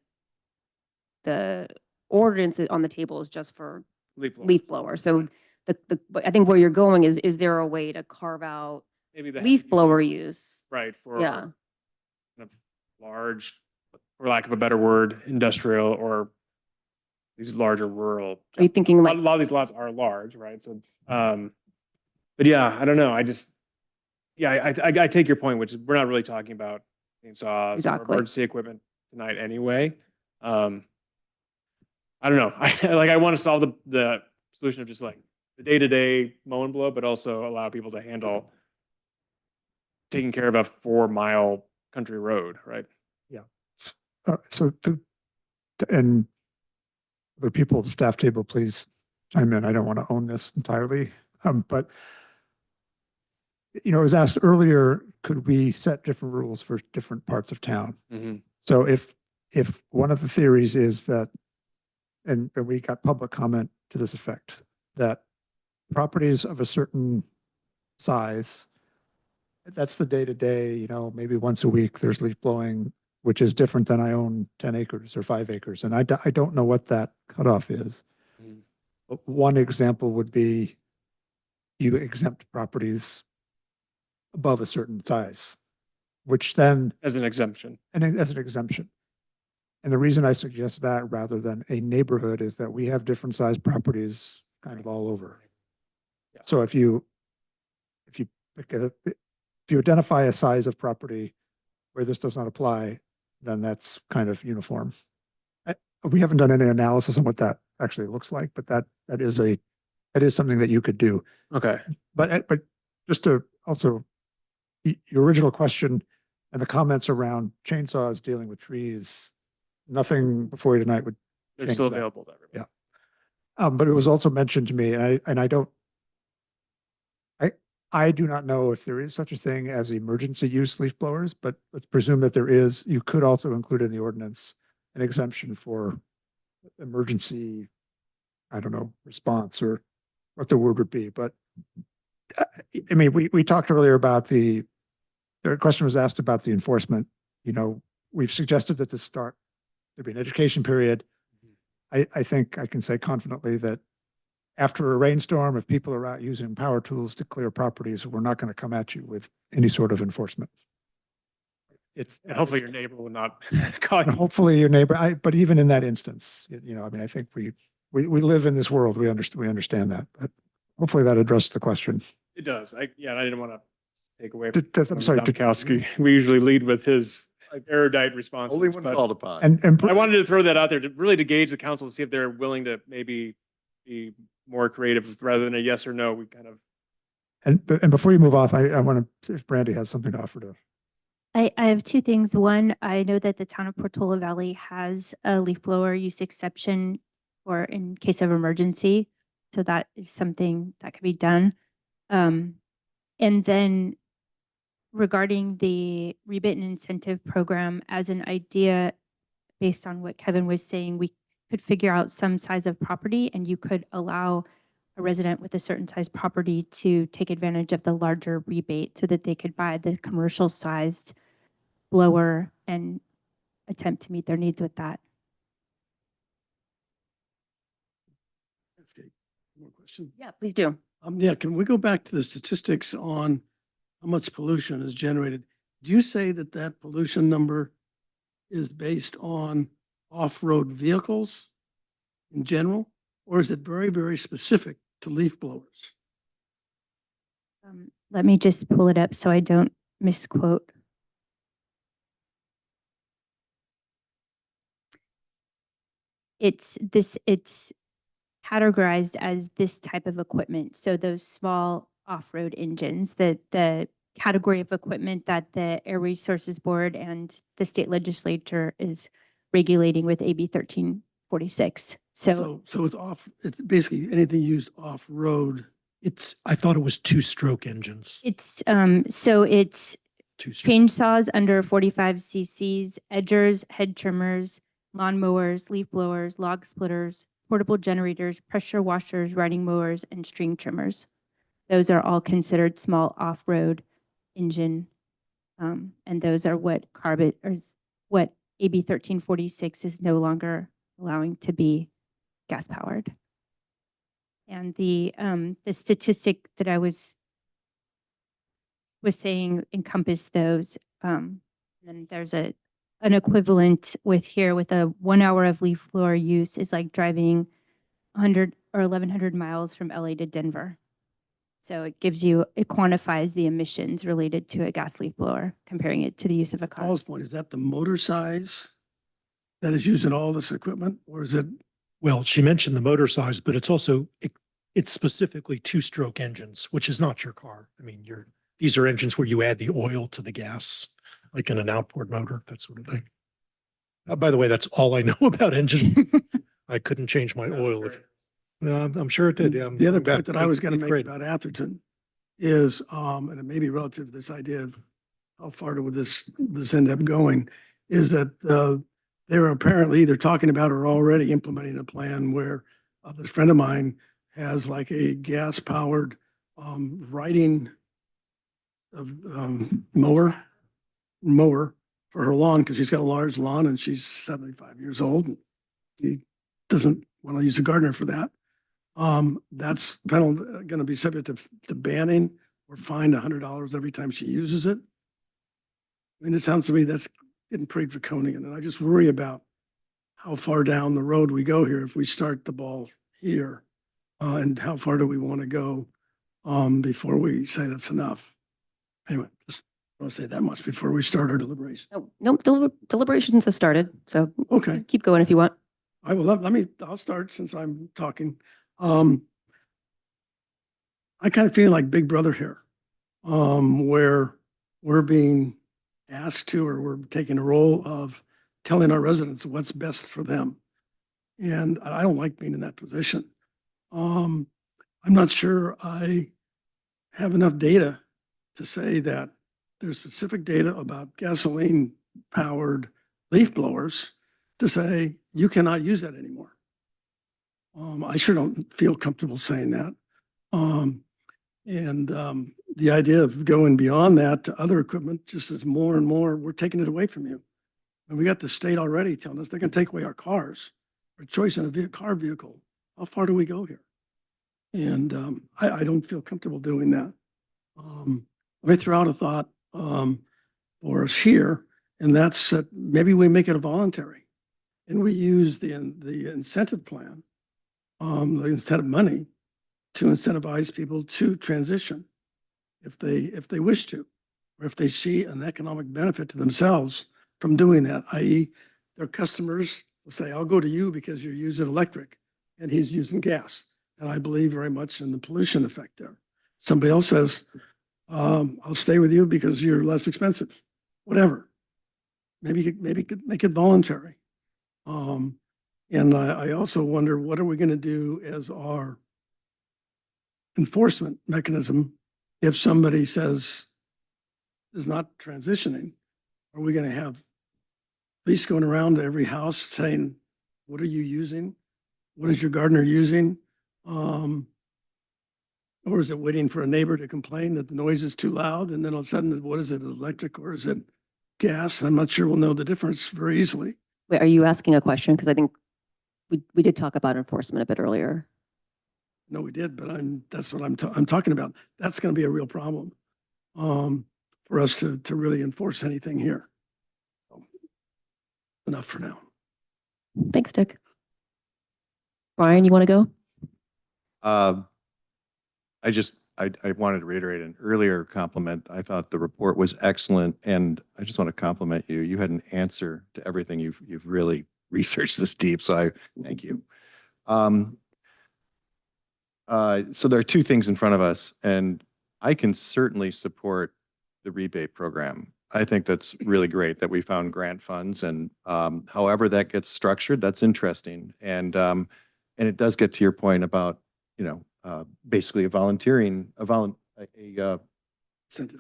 ordinance on the table is just for leaf blower. So but I think where you're going is there a way to carve out maybe the leaf blower use? Right, for Yeah. kind of large, for lack of a better word, industrial or these larger rural. Are you thinking like a lot of these lots are large, right? So, but yeah, I don't know. I take your point, which is we're not really talking about chainsaws or Exactly. emergency equipment tonight anyway. I don't know. I want to solve the solution of just like the day-to-day mow and blow, but also allow people to handle taking care of a 4-mile country road, right? So and other people at the staff table, please chime in. I don't want to own this entirely. But it was asked earlier, could we set different rules for different parts of town? So if one of the theories is that, and we got public comment to this effect, that properties of a certain size, that's the day-to-day, maybe once a week there's leaf blowing, which is different than I own 10 acres or 5 acres. And I don't know what that cutoff is. But one example would be you exempt properties above a certain size, which then, As an exemption. and as an exemption. And the reason I suggest that rather than a neighborhood is that we have different sized properties kind of all over. Yeah. So if you identify a size of property where this does not apply, then that's kind of uniform. We haven't done any analysis on what that actually looks like, but that is something that you could do. Okay. But just to also, your original question and the comments around chainsaws dealing with trees, nothing before you tonight would They're change still that. available to everyone. Yeah. But it was also mentioned to me, I do not know if there is such a thing as emergency use leaf blowers, but let's presume that there is. You could also include in the ordinance an exemption for emergency, I don't know, response or what the word would be. But I mean, we talked earlier about the question was asked about the enforcement. We've suggested that there'd be an education period. I think I can say confidently that after a rainstorm, if people are out using power tools to clear properties, we're not going to come at you with any sort of enforcement. And hopefully your neighbor will not call And you. hopefully your neighbor, but even in that instance, I mean, I think we live in this world. We understand that, but hopefully that addressed the question. It does. I didn't want to take away I'm sorry. Domkowski. We usually lead with his erudite responses. Only when but called upon. And I wanted to throw that out there to really gauge the council to see if they're willing to maybe be more creative rather than a yes or no. We kind of. And before you move off, I want to see if Brandy has something to offer to. I have two things. One, I know that the town of Portola Valley has a leaf blower use exception for in case of emergency. So that is something that could be done. And then regarding the rebate and incentive program, as an idea, based on what Kevin was saying, we could figure out some size of property and you could allow a resident with a certain size property to take advantage of the larger rebate so that they could buy the commercial sized blower and attempt to meet their needs with that. More question? Yeah, please do. Yeah, can we go back to the statistics on how much pollution is generated? Do you say that that pollution number is based on off-road vehicles in general? Or is it very, very specific to leaf blowers? Let me just pull it up so I don't misquote. It's categorized as this type of equipment. So those small off-road engines, the category of equipment that the Air Resources Board and the state legislature is regulating with AB 1346. So It's basically anything used off-road. I thought it was 2-stroke engines. it's chainsaws under 45 cc's, edgers, head trimmers, lawn mowers, leaf blowers, log splitters, portable generators, pressure washers, riding mowers, and string trimmers. Those are all considered small off-road engine. And those are what what AB 1346 is no longer allowing to be gas powered. And the statistic that I was saying encompass those. And there's an equivalent with a 1 hour of leaf blower use is like driving 100 or 1,100 miles from LA to Denver. So it quantifies the emissions related to a gas leaf blower, comparing it to the use of a car. Paul's point, is that the motor size that is used in all this equipment, or is it? Well, she mentioned the motor size, but it's also it's specifically two-stroke engines, which is not your car. I mean, these are engines where you add the oil to the gas, like in an outboard motor, that sort of thing. By the way, that's all I know about engines. I couldn't change my oil. No, I'm sure it did. Yeah, The other I'm back point that I was going to eighth make grade. about Atherton is, and it may be relative to this idea of how far would this end up going, is that they're apparently either talking about or already implementing a plan where this friend of mine has like a gas-powered riding of mower for her lawn, because she's got a large lawn and she's 75 years old. And she doesn't want to use a gardener for that. That's going to be subject to banning or fined $100 every time she uses it. I mean, it sounds to me that's getting pretty draconian, and I just worry about how far down the road we go here if we start the ball here, and how far do we want to go before we say that's enough. Anyway, just want to say that much before we start our deliberation. No, deliberations have started, so Okay. keep going if you want. I will, I'll start since I'm talking. I kind of feel like Big Brother here, where we're being asked to, or we're taking a role of telling our residents what's best for them. And I don't like being in that position. I'm not sure I have enough data to say that there's specific data about gasoline powered leaf blowers to say you cannot use that anymore. I sure don't feel comfortable saying that. The idea of going beyond that to other equipment just is more and more, we're taking it away from you. And we got the state already telling us they're going to take away our cars, our choice in a car vehicle. How far do we go here? And I don't feel comfortable doing that. Let me throw out a thought for us here, and that's that maybe we make it a voluntary, and we use the incentive plan, the incentive money, to incentivize people to transition if they wish to, or if they see an economic benefit to themselves from doing that, i.e. their customers will say, I'll go to you because you're using electric and he's using gas. And I believe very much in the pollution effect there. Somebody else says, I'll stay with you because you're less expensive, whatever. Maybe make it voluntary. And I also wonder, what are we going to do as our enforcement mechanism if somebody says is not transitioning? Are we going to have police going around to every house saying, what are you using? What is your gardener using? Or is it waiting for a neighbor to complain that the noise is too loud? And then all of a sudden, what is it, electric or is it gas? I'm not sure we'll know the difference very easily. Wait, are you asking a question? Because I think we did talk about enforcement a bit earlier. No, we did, but that's what I'm talking about. That's going to be a real problem for us to really enforce anything here. So, enough for now. Thanks, Dick. Brian, you want to go? I wanted to reiterate an earlier compliment. I thought the report was excellent, and I just want to compliment you. You had an answer to everything. You've really researched this deep, so I thank you. So there are two things in front of us, and I can certainly support the rebate program. I think that's really great that we found grant funds, and however that gets structured, that's interesting. And it does get to your point about, basically an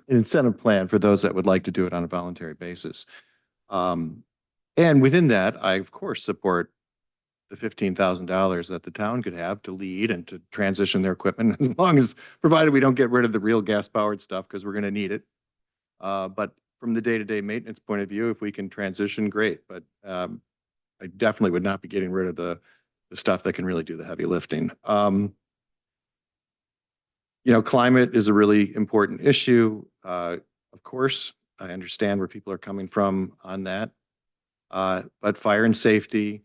incentive plan for those that would like to do it on a voluntary basis. And within that, I of course support the $15,000 that the town could have to lead and to transition their equipment, as long as, provided we don't get rid of the real gas-powered stuff, because we're going to need it. But from the day-to-day maintenance point of view, if we can transition, great. But I definitely would not be getting rid of the stuff that can really do the heavy lifting. Climate is a really important issue. Of course, I understand where people are coming from on that. But fire and safety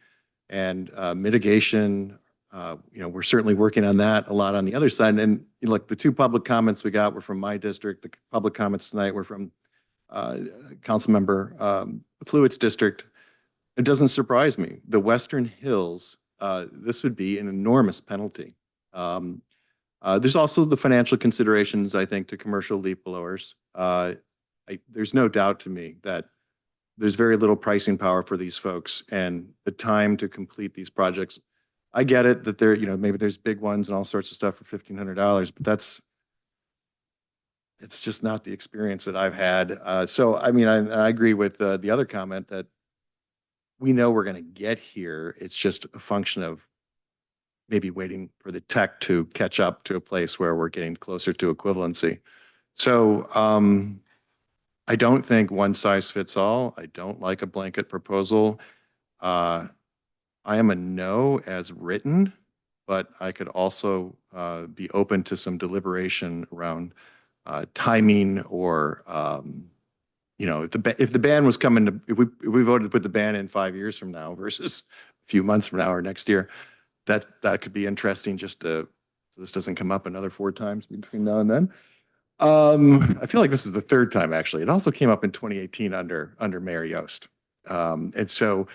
and mitigation, we're certainly working on that a lot on the other side. And look, the two public comments we got were from my district. The public comments tonight were from Councilmember Fluitt's district. It doesn't surprise me. The Western Hills, this would be an enormous penalty. There's also the financial considerations, I think, to commercial leaf blowers. There's no doubt to me that there's very little pricing power for these folks and the time to complete these projects. I get it that there, maybe there's big ones and all sorts of stuff for $1,500, but it's just not the experience that I've had. So, I mean, I agree with the other comment that we know we're going to get here. It's just a function of maybe waiting for the tech to catch up to a place where we're getting closer to equivalency. So, I don't think one size fits all. I don't like a blanket proposal. I am a no as written, but I could also be open to some deliberation around timing or, if the ban was coming to, if we voted to put the ban in 5 years from now versus a few months from now or next year, that could be interesting just so this doesn't come up another 4 times between now and then. I feel like this is the 3rd time, actually. It also came up in 2018 under Mayor Yost. And so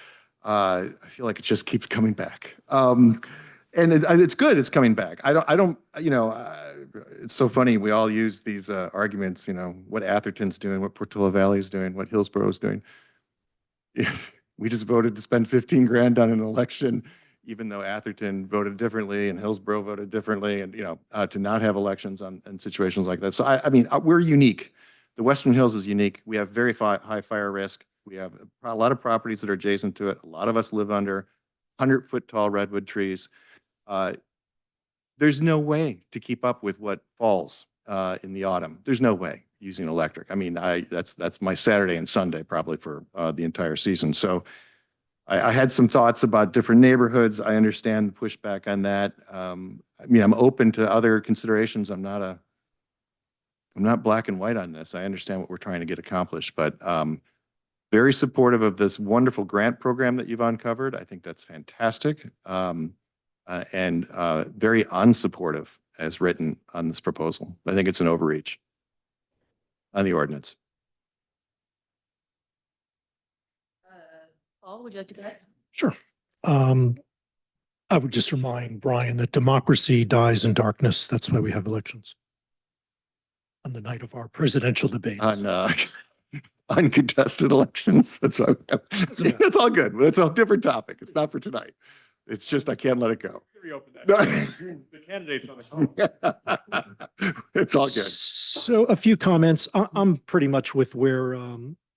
I feel like it just keeps coming back. And it's good it's coming back. It's so funny. We all use these arguments, what Atherton's doing, what Portola Valley's doing, what Hillsboro's doing. We just voted to spend 15 grand on an election, even though Atherton voted differently and Hillsborough voted differently, and to not have elections in situations like that. So I mean, we're unique. The Western Hills is unique. We have very high fire risk. We have a lot of properties that are adjacent to it. A lot of us live under 100-foot tall redwood trees. There's no way to keep up with what falls in the autumn. There's no way using electric. I mean, that's my Saturday and Sunday probably for the entire season. So I had some thoughts about different neighborhoods. I understand the pushback on that. I mean, I'm open to other considerations. I'm not black and white on this. I understand what we're trying to get accomplished, but very supportive of this wonderful grant program that you've uncovered. I think that's fantastic. And very unsupportive as written on this proposal. I think it's an overreach on the ordinance. Paul, would you like to go ahead? Sure. I would just remind Brian that democracy dies in darkness. That's why we have elections. On the night of our presidential debates. On uncontested elections. That's why that's all good. That's a different topic. It's not for tonight. It's just I can't let it go. The candidates on the call. It's all good. So a few comments. I'm pretty much with where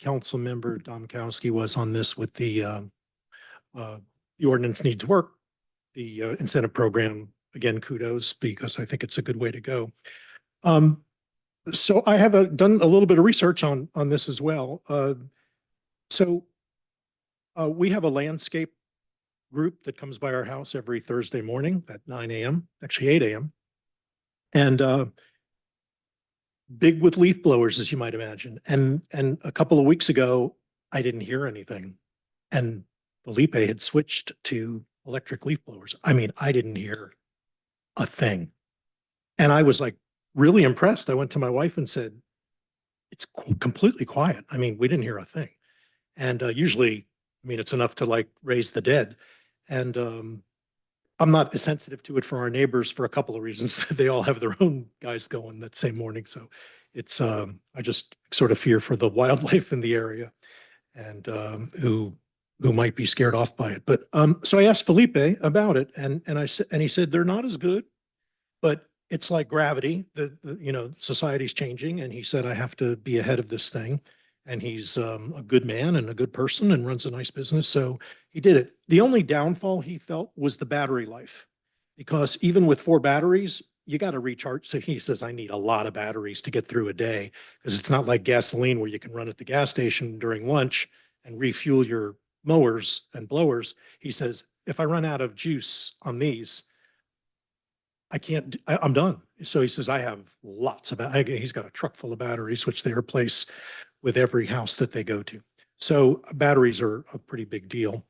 Councilmember Domkowski was on this with the ordinance needs work. The incentive program, again, kudos, because I think it's a good way to go. So I have done a little bit of research on this as well. We have a landscape group that comes by our house every Thursday morning at 9 a.m., actually 8 a.m. And big with leaf blowers, as you might imagine. And a couple of weeks ago, I didn't hear anything. And Felipe had switched to electric leaf blowers. I mean, I didn't hear a thing. And I was like really impressed. I went to my wife and said, it's completely quiet. I mean, we didn't hear a thing. And usually, I mean, it's enough to like raise the dead. And I'm not as sensitive to it for our neighbors for a couple of reasons. They all have their own guys going that same morning. So it's, I just sort of fear for the wildlife in the area and who might be scared off by it. But so I asked Felipe about it and he said, they're not as good, but it's like gravity, society's changing. And he said, I have to be ahead of this thing. And he's a good man and a good person and runs a nice business. So he did it. The only downfall he felt was the battery life, because even with 4 batteries, you got to recharge. So he says, I need a lot of batteries to get through a day, because it's not like gasoline where you can run at the gas station during lunch and refuel your mowers and blowers. He says, if I run out of juice on these, I'm done. So he says, I have lots of, he's got a truck full of batteries, which they replace with every house that they go to. So batteries are a pretty big deal.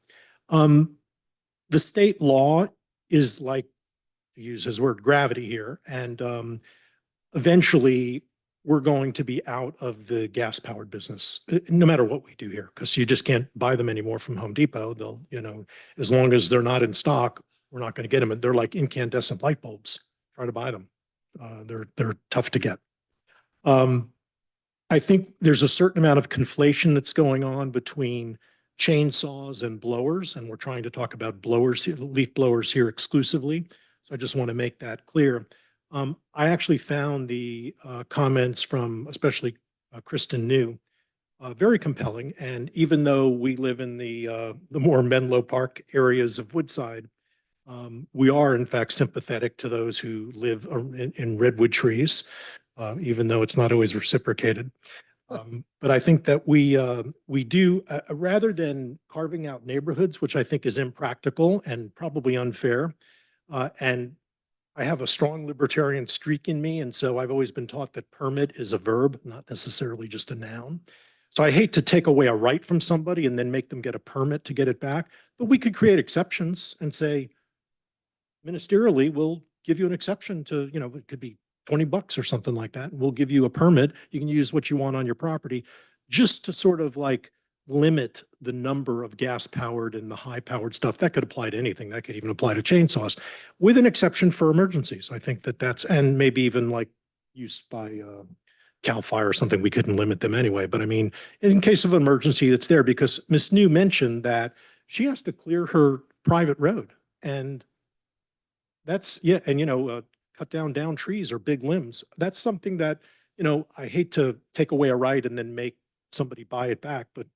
The state law is like, to use his word, gravity here. And eventually we're going to be out of the gas powered business, no matter what we do here, because you just can't buy them anymore from Home Depot. They'll, as long as they're not in stock, we're not going to get them. They're like incandescent light bulbs. Try to buy them. They're tough to get. I think there's a certain amount of conflation that's going on between chainsaws and blowers, and we're trying to talk about blowers, leaf blowers here exclusively. So I just want to make that clear. I actually found the comments from especially Kristen New very compelling. And even though we live in the more Menlo Park areas of Woodside, we are in fact sympathetic to those who live in redwood trees, even though it's not always reciprocated. But I think that we do, rather than carving out neighborhoods, which I think is impractical and probably unfair, and I have a strong libertarian streak in me, and so I've always been taught that permit is a verb, not necessarily just a noun. So I hate to take away a right from somebody and then make them get a permit to get it back, but we could create exceptions and say, ministerially, we'll give you an exception to, it could be $20 or something like that. We'll give you a permit. You can use what you want on your property, just to sort of like limit the number of gas powered and the high powered stuff. That could apply to anything. That could even apply to chainsaws, with an exception for emergencies. I think that's, and maybe even like use by CAL FIRE or something, we couldn't limit them anyway. But I mean, in case of emergency, that's there, because Ms. New mentioned that she has to clear her private road. And that's, yeah, and cut down trees or big limbs. That's something that, I hate to take away a right and then make somebody buy it back, but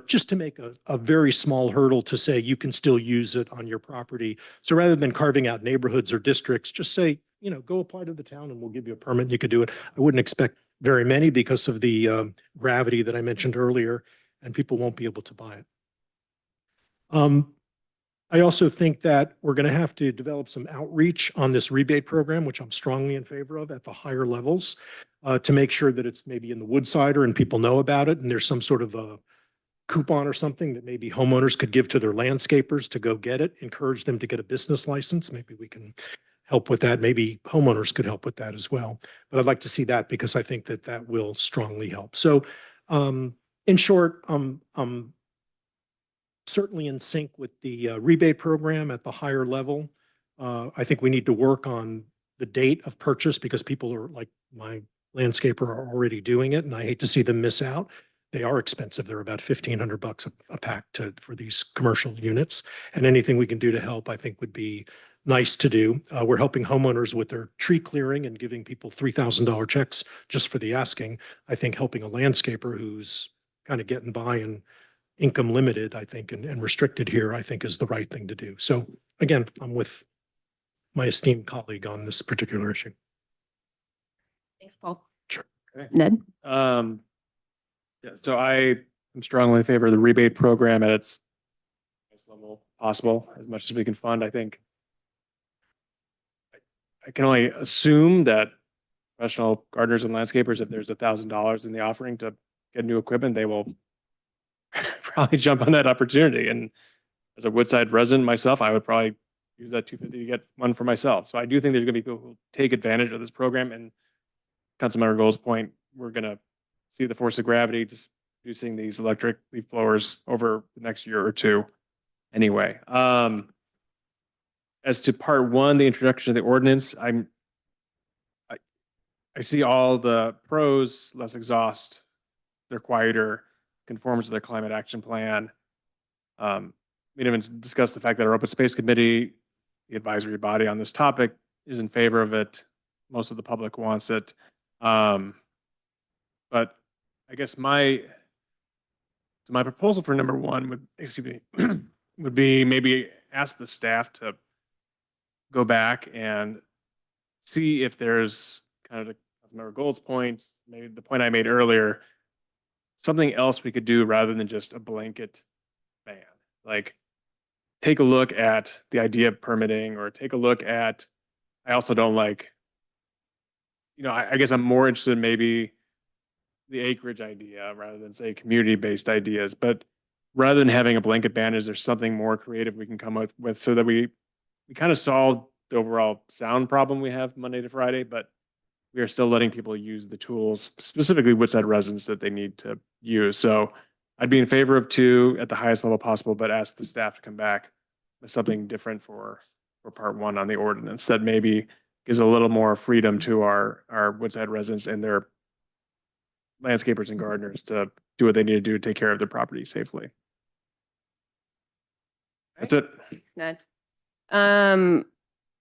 just to make a very small hurdle to say you can still use it on your property. So rather than carving out neighborhoods or districts, just say, go apply to the town and we'll give you a permit. You could do it. I wouldn't expect very many because of the gravity that I mentioned earlier, and people won't be able to buy it. I also think that we're going to have to develop some outreach on this rebate program, which I'm strongly in favor of at the higher levels, to make sure that it's maybe in the Woodsider and people know about it. And there's some sort of a coupon or something that maybe homeowners could give to their landscapers to go get it, encourage them to get a business license. Maybe we can help with that. Maybe homeowners could help with that as well. But I'd like to see that because I think that that will strongly help. So in short, I'm certainly in sync with the rebate program at the higher level. I think we need to work on the date of purchase because people are like my landscaper are already doing it, and I hate to see them miss out. They are expensive. They're about $1,500 a pack for these commercial units, and anything we can do to help, I think, would be nice to do. We're helping homeowners with their tree clearing and giving people $3,000 checks just for the asking. I think helping a landscaper who's kind of getting by and income limited, I think, and restricted here, I think is the right thing to do. So again, I'm with my esteemed colleague on this particular issue. Thanks, Paul. Sure. Okay. Ned? Yeah, so I am strongly in favor of the rebate program at its highest level possible, as much as we can fund. I think I can only assume that professional gardeners and landscapers, if there's $1,000 in the offering to get new equipment, they will probably jump on that opportunity. And as a Woodside resident myself, I would probably use that $250 to get one for myself. So I do think there's going to be people who take advantage of this program. And Councilmember Gold's point, we're going to see the force of gravity just producing these electric leaf blowers over the next year or two anyway. As to part one, the introduction of the ordinance, I see all the pros: less exhaust, they're quieter, conforms to their climate action plan. We didn't even discuss the fact that our open space committee, the advisory body on this topic, is in favor of it. Most of the public wants it. But I guess my proposal for number one would, would be maybe ask the staff to go back and see if there's kind of Councilmember Gold's point, maybe the point I made earlier, something else we could do rather than just a blanket ban. Like, take a look at the idea of permitting, or take a look at, I also don't like, I guess I'm more interested in maybe the acreage idea rather than, say, community-based ideas. But rather than having a blanket ban, is there something more creative we can come up with so that we kind of solve the overall sound problem we have Monday to Friday, but we are still letting people use the tools, specifically Woodside residents, that they need to use. So I'd be in favor of 2 at the highest level possible, but ask the staff to come back with something different for part one on the ordinance that maybe gives a little more freedom to our Woodside residents and their landscapers and gardeners to do what they need to do to take care of their property safely. That's it. Thanks, Ned.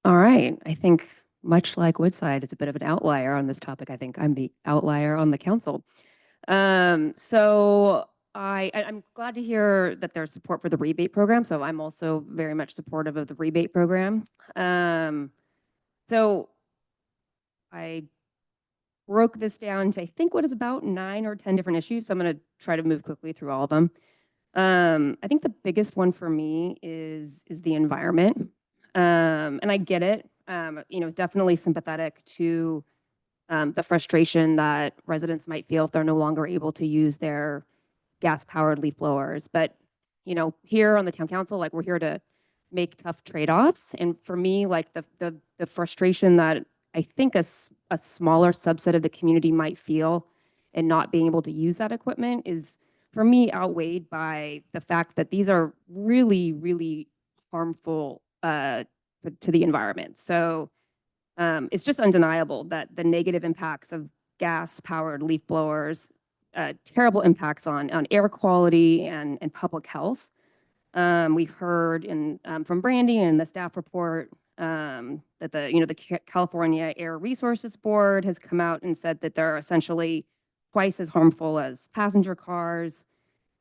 All right. I think much like Woodside is a bit of an outlier on this topic. I think I'm the outlier on the council. So I'm glad to hear that there's support for the rebate program. So I'm also very much supportive of the rebate program. So I broke this down to, I think, what is about 9 or 10 different issues. So I'm going to try to move quickly through all of them. I think the biggest one for me is the environment. And I get it, definitely sympathetic to the frustration that residents might feel if they're no longer able to use their gas-powered leaf blowers. But, here on the town council, like, we're here to make tough trade-offs. And for me, like, the frustration that I think a smaller subset of the community might feel in not being able to use that equipment is, for me, outweighed by the fact that these are really, really harmful to the environment. So it's just undeniable that the negative impacts of gas-powered leaf blowers, terrible impacts on air quality and public health. We've heard from Brandy and the staff report that the California Air Resources Board has come out and said that they're essentially twice as harmful as passenger cars.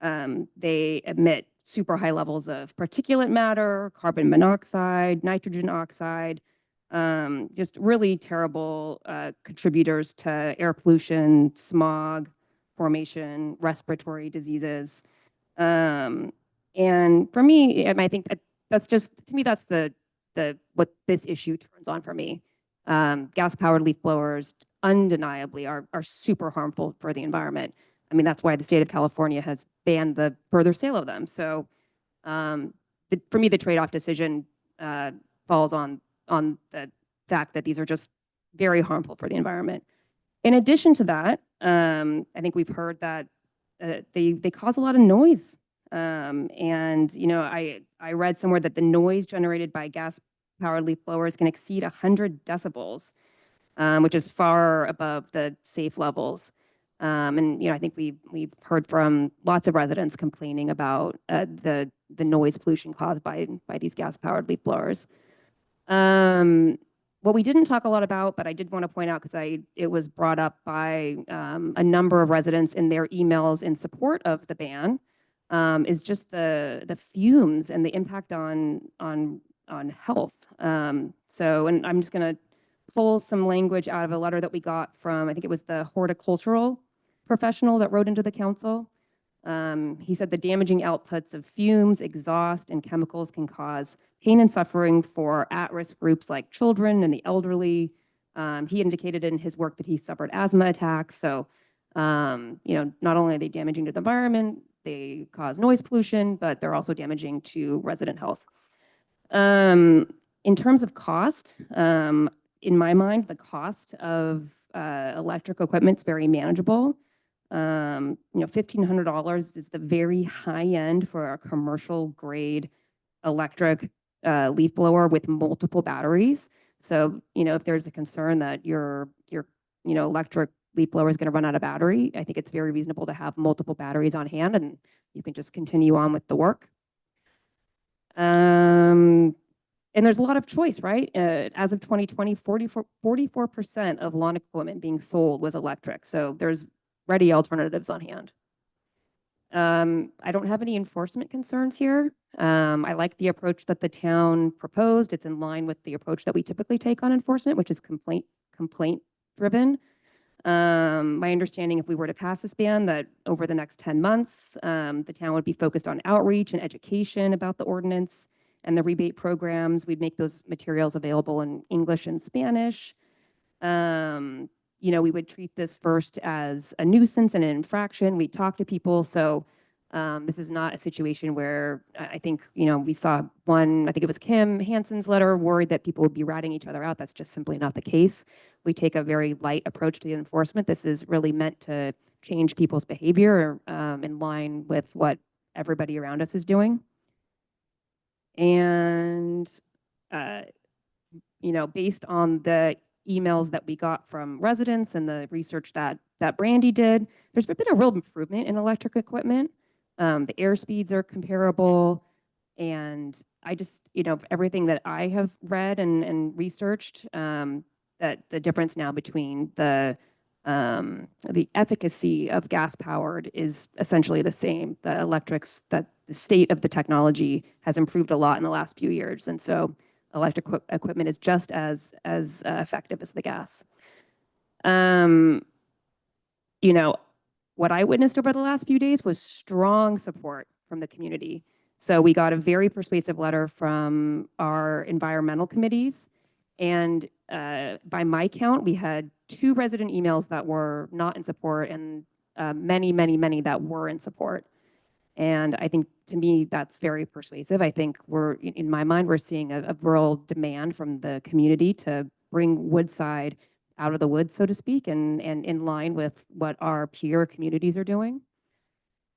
They emit super high levels of particulate matter, carbon monoxide, nitrogen oxide, just really terrible contributors to air pollution, smog formation, respiratory diseases. And for me, I think that's just, to me, that's what this issue turns on for me. Gas-powered leaf blowers undeniably are super harmful for the environment. I mean, that's why the state of California has banned the further sale of them. So for me, the trade-off decision falls on the fact that these are just very harmful for the environment. In addition to that, I think we've heard that they cause a lot of noise. And, I read somewhere that the noise generated by gas-powered leaf blowers can exceed 100 decibels, which is far above the safe levels. And I think we've heard from lots of residents complaining about the noise pollution caused by these gas-powered leaf blowers. What we didn't talk a lot about, but I did want to point out because it was brought up by a number of residents in their emails in support of the ban, is just the fumes and the impact on health. And I'm just going to pull some language out of a letter that we got from, I think it was the horticultural professional that wrote into the council. He said the damaging outputs of fumes, exhaust, and chemicals can cause pain and suffering for at-risk groups like children and the elderly. He indicated in his work that he suffered asthma attacks. So, not only are they damaging to the environment, they cause noise pollution, but they're also damaging to resident health. In terms of cost, in my mind, the cost of electric equipment is very manageable. $1,500 is the very high end for a commercial grade electric leaf blower with multiple batteries. So, if there's a concern that your electric leaf blower is going to run out of battery, I think it's very reasonable to have multiple batteries on hand and you can just continue on with the work. And there's a lot of choice, right? As of 2020, 44% of lawn equipment being sold was electric. So there's ready alternatives on hand. I don't have any enforcement concerns here. I like the approach that the town proposed. It's in line with the approach that we typically take on enforcement, which is complaint driven. My understanding, if we were to pass this ban, that over the next 10 months, the town would be focused on outreach and education about the ordinance and the rebate programs. We'd make those materials available in English and Spanish. We would treat this first as a nuisance and an infraction. We'd talk to people. So this is not a situation where I think, we saw one, I think it was Kim Hansen's letter, worried that people would be ratting each other out. That's just simply not the case. We take a very light approach to the enforcement. This is really meant to change people's behavior in line with what everybody around us is doing. And based on the emails that we got from residents and the research that Brandy did, there's been a real improvement in electric equipment. The air speeds are comparable. And I just, everything that I have read and researched, that the difference now between the efficacy of gas powered is essentially the same. The electrics, that the state of the technology has improved a lot in the last few years. And so electric equipment is just as effective as the gas. What I witnessed over the last few days was strong support from the community. So we got a very persuasive letter from our environmental committees. And by my count, we had 2 resident emails that were not in support and many, many, many that were in support. And I think, to me, that's very persuasive. I think in my mind, we're seeing a real demand from the community to bring Woodside out of the woods, so to speak, and in line with what our peer communities are doing.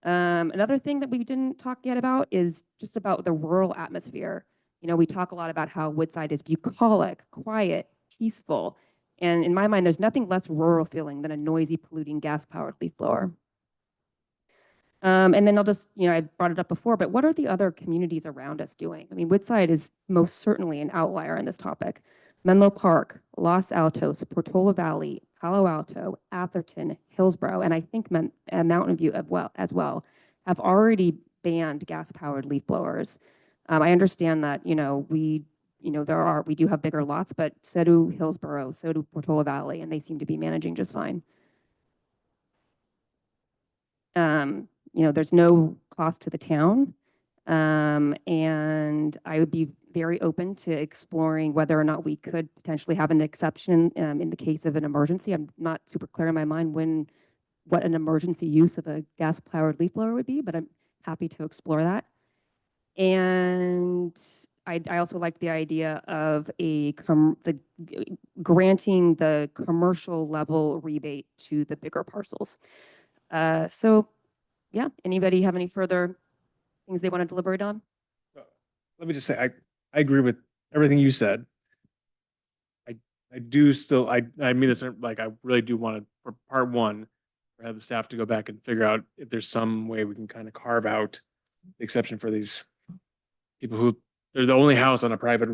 Another thing that we didn't talk yet about is just about the rural atmosphere. We talk a lot about how Woodside is bucolic, quiet, peaceful. And in my mind, there's nothing less rural feeling than a noisy, polluting gas-powered leaf blower. And then I'll just, I brought it up before, but what are the other communities around us doing? I mean, Woodside is most certainly an outlier in this topic. Menlo Park, Los Altos, Portola Valley, Palo Alto, Atherton, Hillsborough, and I think Mountain View as well have already banned gas-powered leaf blowers. I understand that, we do have bigger lots, but so do Hillsborough, so do Portola Valley, and they seem to be managing just fine. There's no cost to the town. And I would be very open to exploring whether or not we could potentially have an exception in the case of an emergency. I'm not super clear in my mind what an emergency use of a gas-powered leaf blower would be, but I'm happy to explore that. And I also like the idea of granting the commercial level rebate to the bigger parcels. So yeah, anybody have any further things they want to deliberate on? Let me just say, I agree with everything you said. I do still, I mean this, like, I really do want to, for part 1, have the staff to go back and figure out if there's some way we can kind of carve out the exception for these people who, they're the only house on a private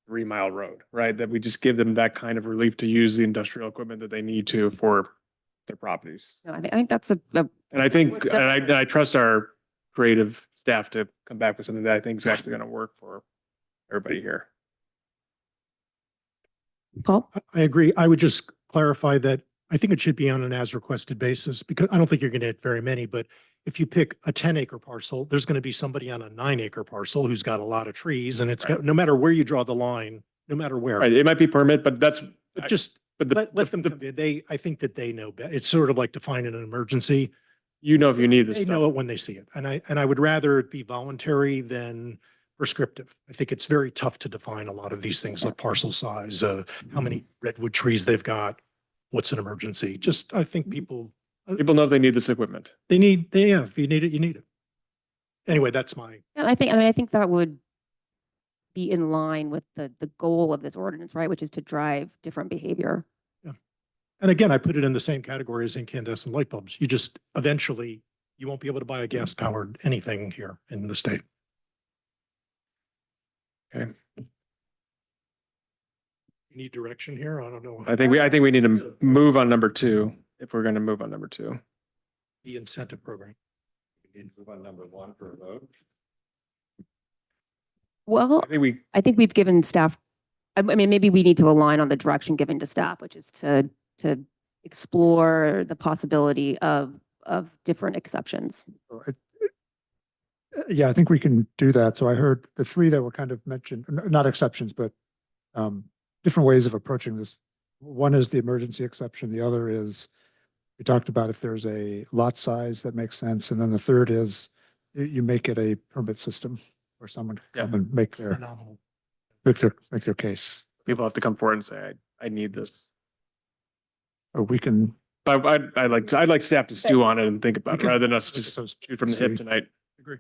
3-mile road, right? That we just give them that kind of relief to use the industrial equipment that they need to for their properties. No, I think that's and I think, and I trust our creative staff to come back with something that I think is actually going to work for everybody here. Paul? I agree. I would just clarify that I think it should be on an as requested basis, because I don't think you're going to hit very many, but if you pick a 10-acre parcel, there's going to be somebody on a 9-acre parcel who's got a lot of trees, and it's no matter where you draw the line, no matter where. Right. It might be permit, but that's let them come in. I think that they know better. It's sort of like defining an emergency. If you need this They stuff. know it when they see it. And I would rather it be voluntary than prescriptive. I think it's very tough to define a lot of these things like parcel size, how many redwood trees they've got, what's an emergency. Just, I think people know if they need this equipment. if you need it, you need it. Anyway, that's my. And I think that would be in line with the goal of this ordinance, right? Which is to drive different behavior. And again, I put it in the same category as incandescent light bulbs. You just, eventually, you won't be able to buy a gas powered anything here in the state. Okay. You need direction here? I don't know. I think we need to move on number 2 if we're going to move on number 2. The incentive program. We need to move on number 1 for a vote. Well, I think we've given staff, I mean, maybe we need to align on the direction given to staff, which is to explore the possibility of different exceptions. Yeah, I think we can do that. So I heard the 3 that were kind of mentioned, not exceptions, but different ways of approaching this. One is the emergency exception. The other is, we talked about if there's a lot size that makes sense. And then the third is you make it a permit system where someone can come and make their case. People have to come forward and say, I need this. Or we can. I'd like staff to stew on it and think about it rather than us just shoot from the hip tonight. Agree.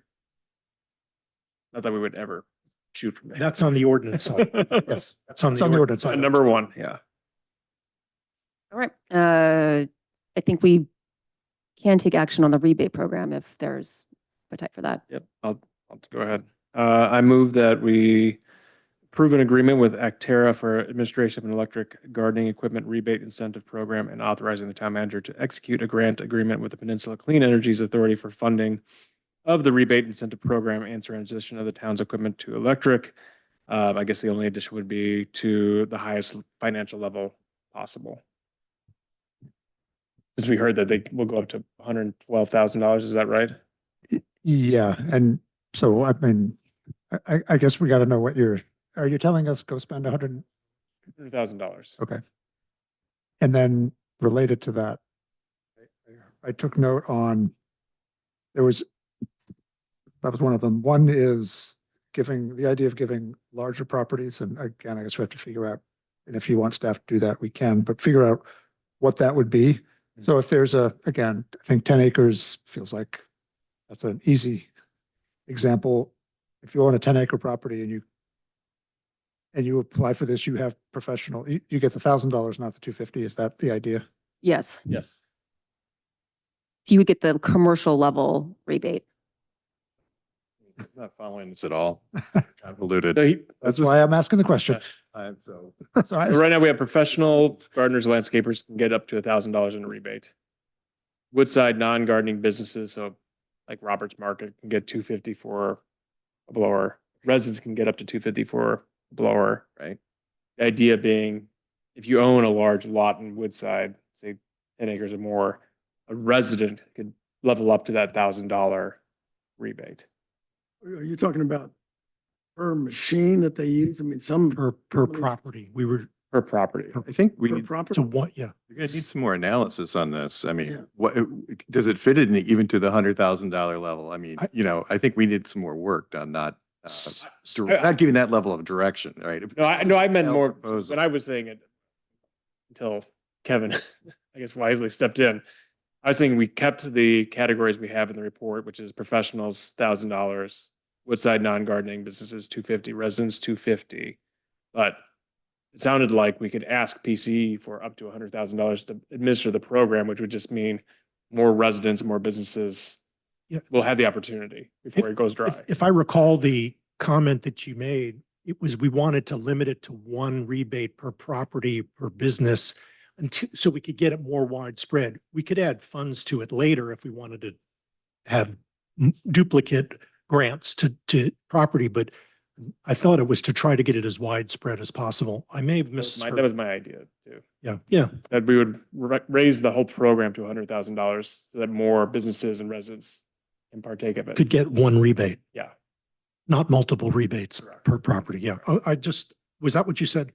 Not that we would ever shoot from there. That's on the ordinance side. Yes, That's on it's the on the ordinance ordinance. side. Number one, yeah. All right. I think we can take action on the rebate program if there's appetite for that. Yep, I'll go ahead. I move that we approve an agreement with Actera for administration of an electric gardening equipment rebate incentive program and authorizing the town manager to execute a grant agreement with the Peninsula Clean Energies Authority for funding of the rebate incentive program and transition of the town's equipment to electric. I guess the only addition would be to the highest financial level possible. Since we heard that they will go up to $112,000, is that right? Yeah, and so, I mean, I guess we got to know what are you telling us go spend $100,000. Okay. And then related to that, I took note on, that was one of them. One is the idea of giving larger properties. And again, I guess we have to figure out, and if you want staff to do that, we can, but figure out what that would be. So if there's again, I think 10 acres feels like that's an easy example. If you own a 10-acre property and you apply for this, you have professional, you get the $1,000, not the $250. Is that the idea? Yes. Yes. So you would get the commercial level rebate. I'm not following this at all. Convoluted. So That's why I'm asking the question. So So I, So right now we have professional gardeners, landscapers can get up to $1,000 in a rebate. Woodside non-gardening businesses, so like Roberts Market can get $250 for a blower. Residents can get up to $250 for a blower, right? The idea being, if you own a large lot in Woodside, say 10 acres or more, a resident could level up to that $1,000 rebate. Are you talking about per machine that they use? I mean, some Per property. We were, Per property. I think we per need, property. so what, yeah. you're gonna need some more analysis on this. I Yeah. mean, what, does it fit in even to the $100,000 level? I mean, I think we need some more work done, not giving that level of direction, right? No, I meant more, Proposal. when I was saying it, until Kevin, I guess wisely stepped in. I was thinking we kept the categories we have in the report, which is professionals, $1,000, Woodside non-gardening businesses, $250, residents, $250. But it sounded like we could ask PCE for up to $100,000 to administer the program, which would just mean more residents, more businesses Yeah. will have the opportunity before it goes dry. If I recall the comment that you made, it was we wanted to limit it to one rebate per property per business until, so we could get it more widespread. We could add funds to it later if we wanted to have duplicate grants to property, but I thought it was to try to get it as widespread as possible. I may have That misheard. was my idea too. Yeah. That we would raise the whole program to $100,000 so that more businesses and residents can partake of it. Could get one rebate, Yeah. not multiple rebates Correct. per property. Yeah. Oh, was that what you said?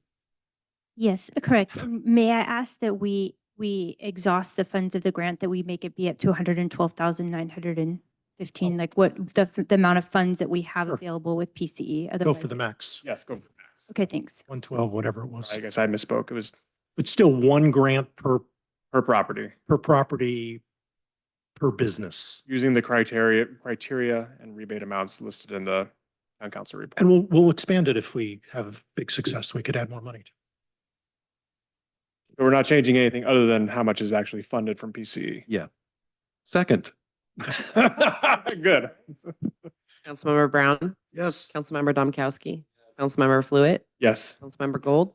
Yes, correct. And may I ask that we exhaust the funds of the grant, that we make it be up to 112,915, like what the amount of funds that we have Sure. available with PCE? Go Otherwise, for the max, Yes, go. for the max. okay, thanks. 112, whatever it was. I guess I misspoke. It was But still one grant per per property, per business. using the criteria and rebate amounts listed in the town council report. And we'll expand it if we have big success. We could add more money. So we're not changing anything other than how much is actually funded from PCE. Second. Good. Councilmember Brown, Yes. Councilmember Domkowski, Councilmember Fluid, Yes. Councilmember Gold,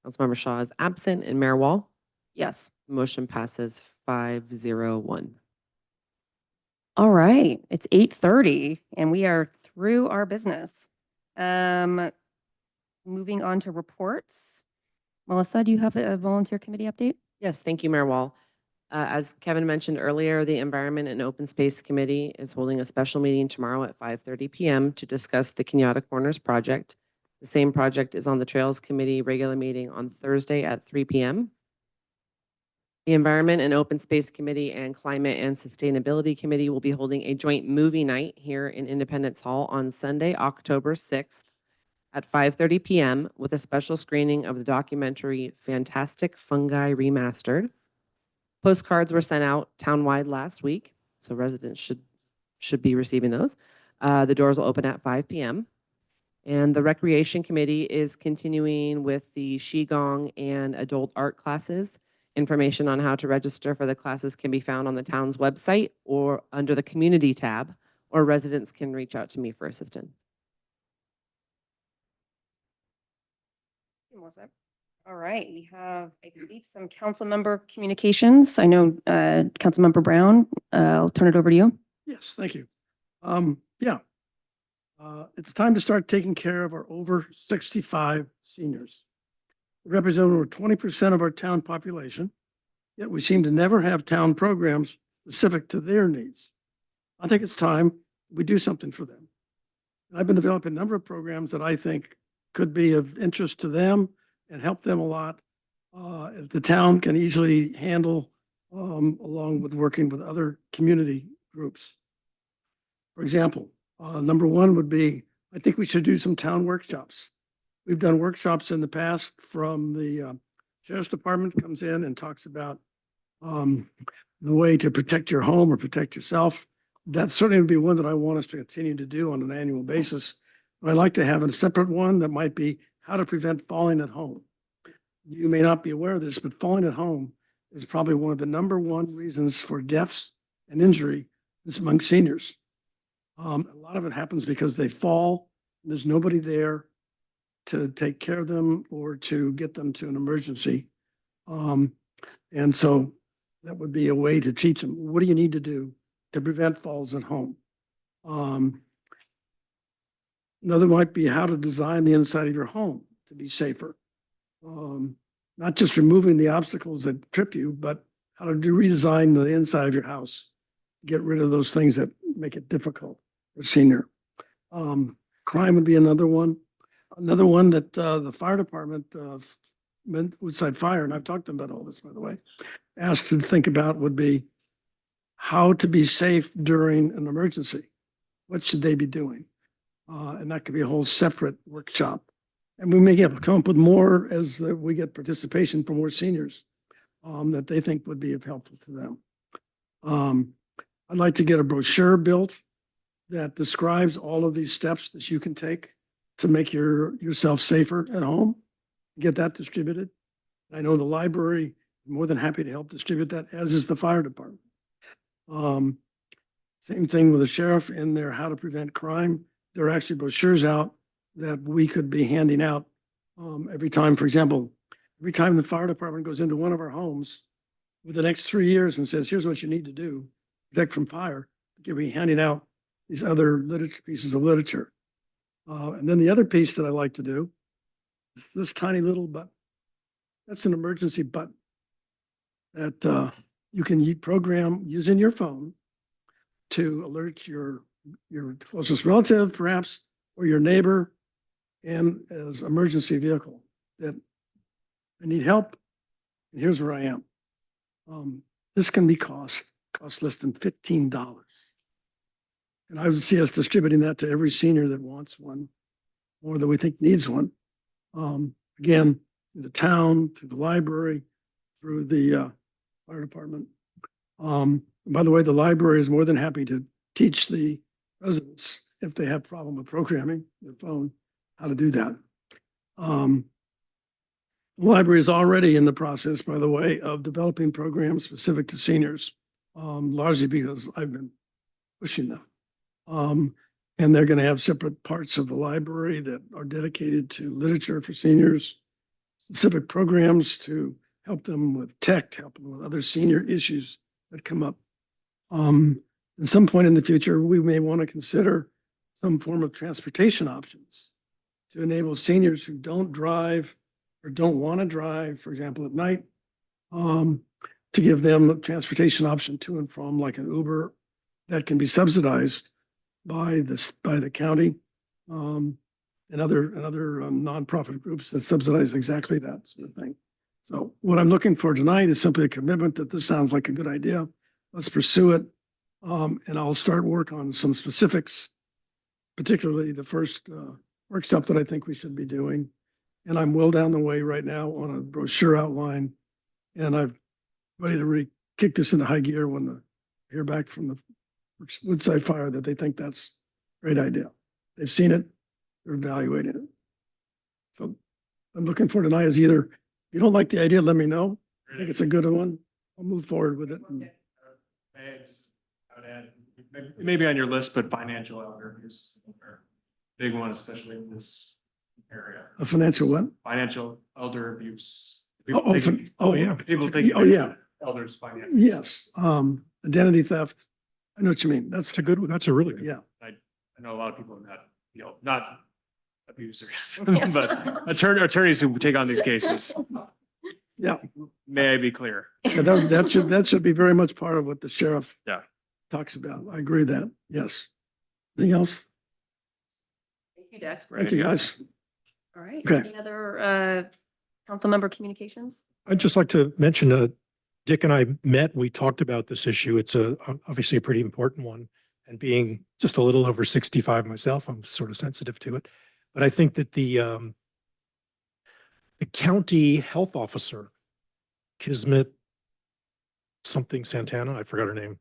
Councilmember Shaw is absent, and Mayor Wall. Yes. Motion passes 501. All right. It's 8:30 and we are through our business. Moving on to reports. Melissa, do you have a volunteer committee update? Yes, thank you, Mayor Wall. As Kevin mentioned earlier, the Environment and Open Space Committee is holding a special meeting tomorrow at 5:30 PM to discuss the Kenyatta Corners project. The same project is on the Trails Committee regular meeting on Thursday at 3 PM. The Environment and Open Space Committee and Climate and Sustainability Committee will be holding a joint movie night here in Independence Hall on Sunday, October 6th at 5:30 PM with a special screening of the documentary Fantastic Fungi Remastered. Postcards were sent out townwide last week, so residents should be receiving those. The doors will open at 5 PM. And the Recreation Committee is continuing with the Qigong and adult art classes. Information on how to register for the classes can be found on the town's website or under the Community tab, or residents can reach out to me for assistance. Melissa. All right, we have, I believe, some council member communications. I know, Councilmember Brown, I'll turn it over to you. Yes, thank you. Yeah. It's time to start taking care of our over 65 seniors. They represent over 20% of our town population, yet we seem to never have town programs specific to their needs. I think it's time we do something for them. I've been developing a number of programs that I think could be of interest to them and help them a lot. The town can easily handle, along with working with other community groups. For example, number one would be, I think we should do some town workshops. We've done workshops in the past from the Sheriff's Department comes in and talks about the way to protect your home or protect yourself. That certainly would be one that I want us to continue to do on an annual basis. But I'd like to have a separate one that might be how to prevent falling at home. You may not be aware of this, but falling at home is probably one of the number one reasons for deaths and injury among seniors. A lot of it happens because they fall, and there's nobody there to take care of them or to get them to an emergency. And so that would be a way to teach them, what do you need to do to prevent falls at home? Another might be how to design the inside of your home to be safer. Not just removing the obstacles that trip you, but how to redesign the inside of your house, get rid of those things that make it difficult for a senior. Crime would be another one. Another one that the fire department, Woodside Fire, and I've talked to them about all this, by the way, asked to think about would be how to be safe during an emergency. What should they be doing? And that could be a whole separate workshop. And we may come up with more as we get participation from more seniors that they think would be helpful to them. I'd like to get a brochure built that describes all of these steps that you can take to make yourself safer at home. Get that distributed. I know the library is more than happy to help distribute that, as is the fire department. Same thing with the sheriff in their How to Prevent Crime. There are actually brochures out that we could be handing out every time. For example, every time the fire department goes into one of our homes for the next 3 years and says, here's what you need to do, protect from fire, we could be handing out these other pieces of literature. And then the other piece that I like to do is this tiny little button. That's an emergency button that you can program using your phone to alert your closest relative, perhaps, or your neighbor, and as emergency vehicle that I need help, and here's where I am. This can be cost less than $15. And I would see us distributing that to every senior that wants one or that we think needs one. Again, through the town, through the library, through the fire department. By the way, the library is more than happy to teach the residents if they have problem with programming their phone, how to do that. The library is already in the process, by the way, of developing programs specific to seniors, largely because I've been pushing them. And they're going to have separate parts of the library that are dedicated to literature for seniors, specific programs to help them with tech, help them with other senior issues that come up. At some point in the future, we may want to consider some form of transportation options to enable seniors who don't drive or don't want to drive, for example, at night, to give them a transportation option to and from, like an Uber, that can be subsidized by the county and other nonprofit groups that subsidize exactly that sort of thing. So what I'm looking for tonight is simply a commitment that this sounds like a good idea. Let's pursue it. And I'll start work on some specifics, particularly the first workshop that I think we should be doing. And I'm well down the way right now on a brochure outline. And I'm ready to really kick this into high gear when I hear back from the Woodside Fire that they think that's a great idea. They've seen it. they're evaluating it. So I'm looking for tonight is either, if you don't like the idea, let me know. I think it's a good one. I'll move forward with it. Maybe on your list, but financial elder is a big one, especially in this area. A financial what? Financial elder abuse. Yeah. People take. Oh, yeah. Elders' finances. Yes, identity theft. I know what you mean. That's That's a really good. yeah. I know a lot of people that, not abusers, but attorneys who take on these cases. Yeah. May I be clear? Yeah, that should be very much part of what the sheriff Yeah. talks about. I agree with that. Yes. Anything else? Thank you, Dex. Thank you, guys. All right. Okay. Any other council member communications? I'd just like to mention, Dick and I met, we talked about this issue. It's obviously a pretty important one. And being just a little over 65 myself, I'm sort of sensitive to it. But I think that the county health officer, Kismet something Santana, I forgot her name.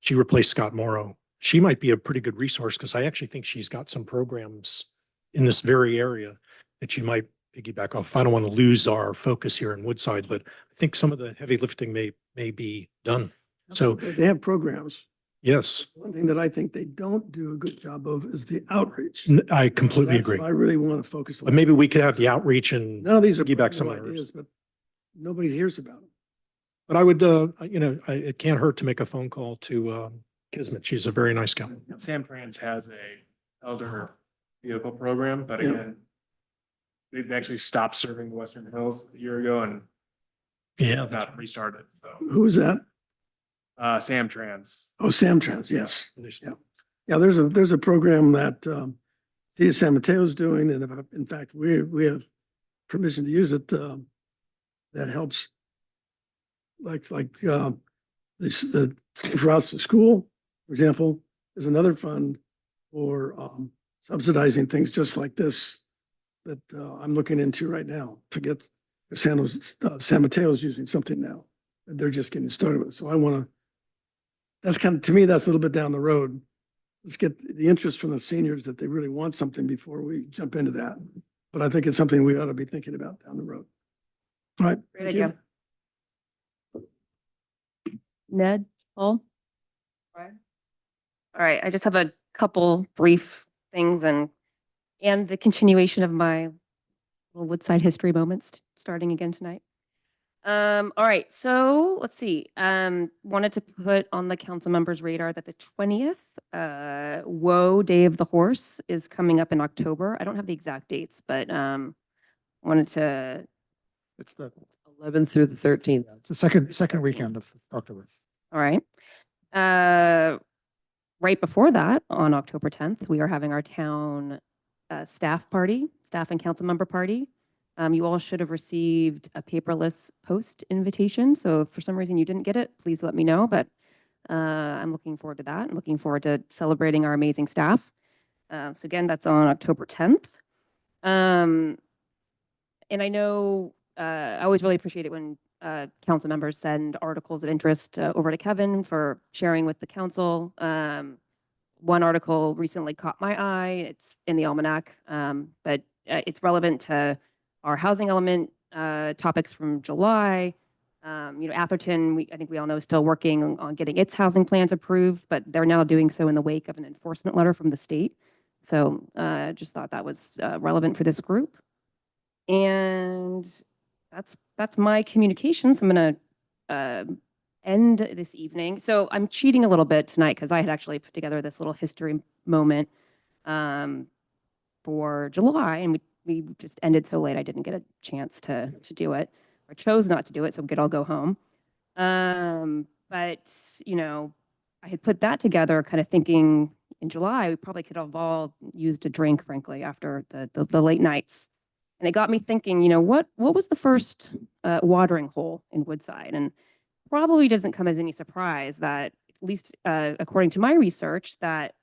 She replaced Scott Morrow. She might be a pretty good resource because I actually think she's got some programs in this very area that you might piggyback off. I don't want to lose our focus here in Woodside, but I think some of the heavy lifting may be done. So They have programs. yes, One thing that I think they don't do a good job of is the outreach. I completely That's agree. what I really want to focus on. But maybe we could have the outreach and, None of these are piggyback some brand new of ours. ideas, but nobody hears about them. but I would, it can't hurt to make a phone call to Kismet. She's a very nice gal. Sam Trans has a elder vehicle program, but Yeah. again, they've actually stopped serving the Western Hills a year ago and Yeah. not restarted. So, Who's that? Sam Trans. Oh, Samtrans, yes. that's- Yeah. Yeah, there's a program that Steve San Mateo's doing, and in fact, we have permission to use it, that helps like the safe routes to school, for example. There's another fund for subsidizing things just like this that I'm looking into right now to get San Mateo's using something now. They're just getting started with it. So I want to, that's kind of, to me, that's a little bit down the road. Let's get the interest from the seniors that they really want something before we jump into that. But I think it's something we ought to be thinking about down the road. All right. Great thank you. idea. Ned, Paul? All right, I just have a couple brief things and the continuation of my little Woodside history moments starting again tonight. All right, so let's see. Wanted to put on the council members' radar that the 20th, Woe Day of the Horse is coming up in October. I don't have the exact dates, but wanted to, It's the 11th through the 13th. second weekend of October. all right. Right before that, on October 10th, we are having our town staff and council member party. You all should have received a paperless post invitation. So if for some reason you didn't get it, please let me know. But I'm looking forward to that. I'm looking forward to celebrating our amazing staff. So again, that's on October 10th. And I know I always really appreciate it when council members send articles of interest over to Kevin for sharing with the council. One article recently caught my eye. It's in the almanac, but it's relevant to our housing element topics from July. Atherton, I think we all know, is still working on getting its housing plans approved, but they're now doing so in the wake of an enforcement letter from the state. So just thought that was relevant for this group. And that's my communications. I'm going to end this evening. So I'm cheating a little bit tonight because I had actually put together this little history moment for July, and we just ended so late I didn't get a chance to do it, or chose not to do it, so I'll go home. But I had put that together kind of thinking in July we probably could have all used a drink, frankly, after the late nights. And it got me thinking, what was the first watering hole in Woodside? And probably doesn't come as any surprise that, at least according to my research, that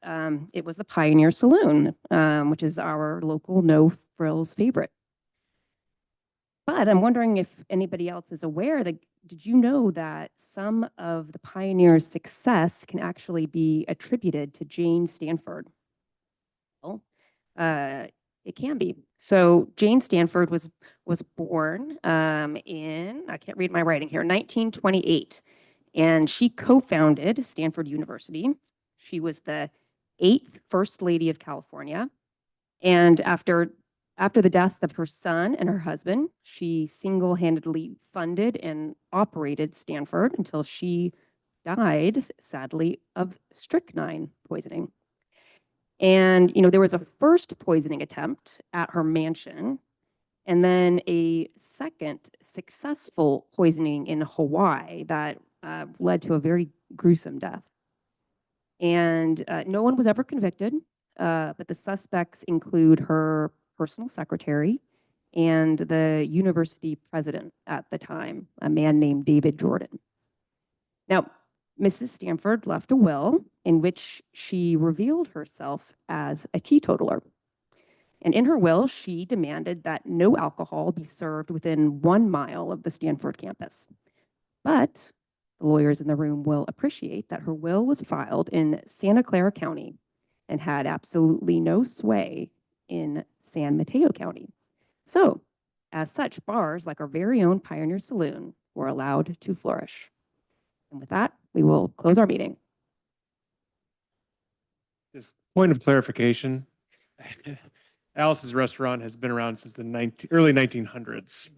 it was the Pioneer Saloon, which is our local no frills favorite. But I'm wondering if anybody else is aware that, did you know that some of the Pioneer's success can actually be attributed to Jane Stanford? Well, It can be. So Jane Stanford was born in, I can't read my writing here, 1928. And she co-founded Stanford University. She was the 8th First Lady of California. And after the deaths of her son and her husband, she single-handedly funded and operated Stanford until she died, sadly, of strychnine poisoning. And, there was a first poisoning attempt at her mansion, and then a second successful poisoning in Hawaii that led to a very gruesome death. And no one was ever convicted, but the suspects include her personal secretary and the university president at the time, a man named David Jordan. Now, Mrs. Stanford left a will in which she revealed herself as a teetotaler. And in her will, she demanded that no alcohol be served within 1 mile of the Stanford campus. But the lawyers in the room will appreciate that her will was filed in Santa Clara County and had absolutely no sway in San Mateo County. So, as such, bars like our very own Pioneer Saloon were allowed to flourish. And with that, we will close our meeting. Just point of clarification. Alice's Restaurant has been around since the early 1900s.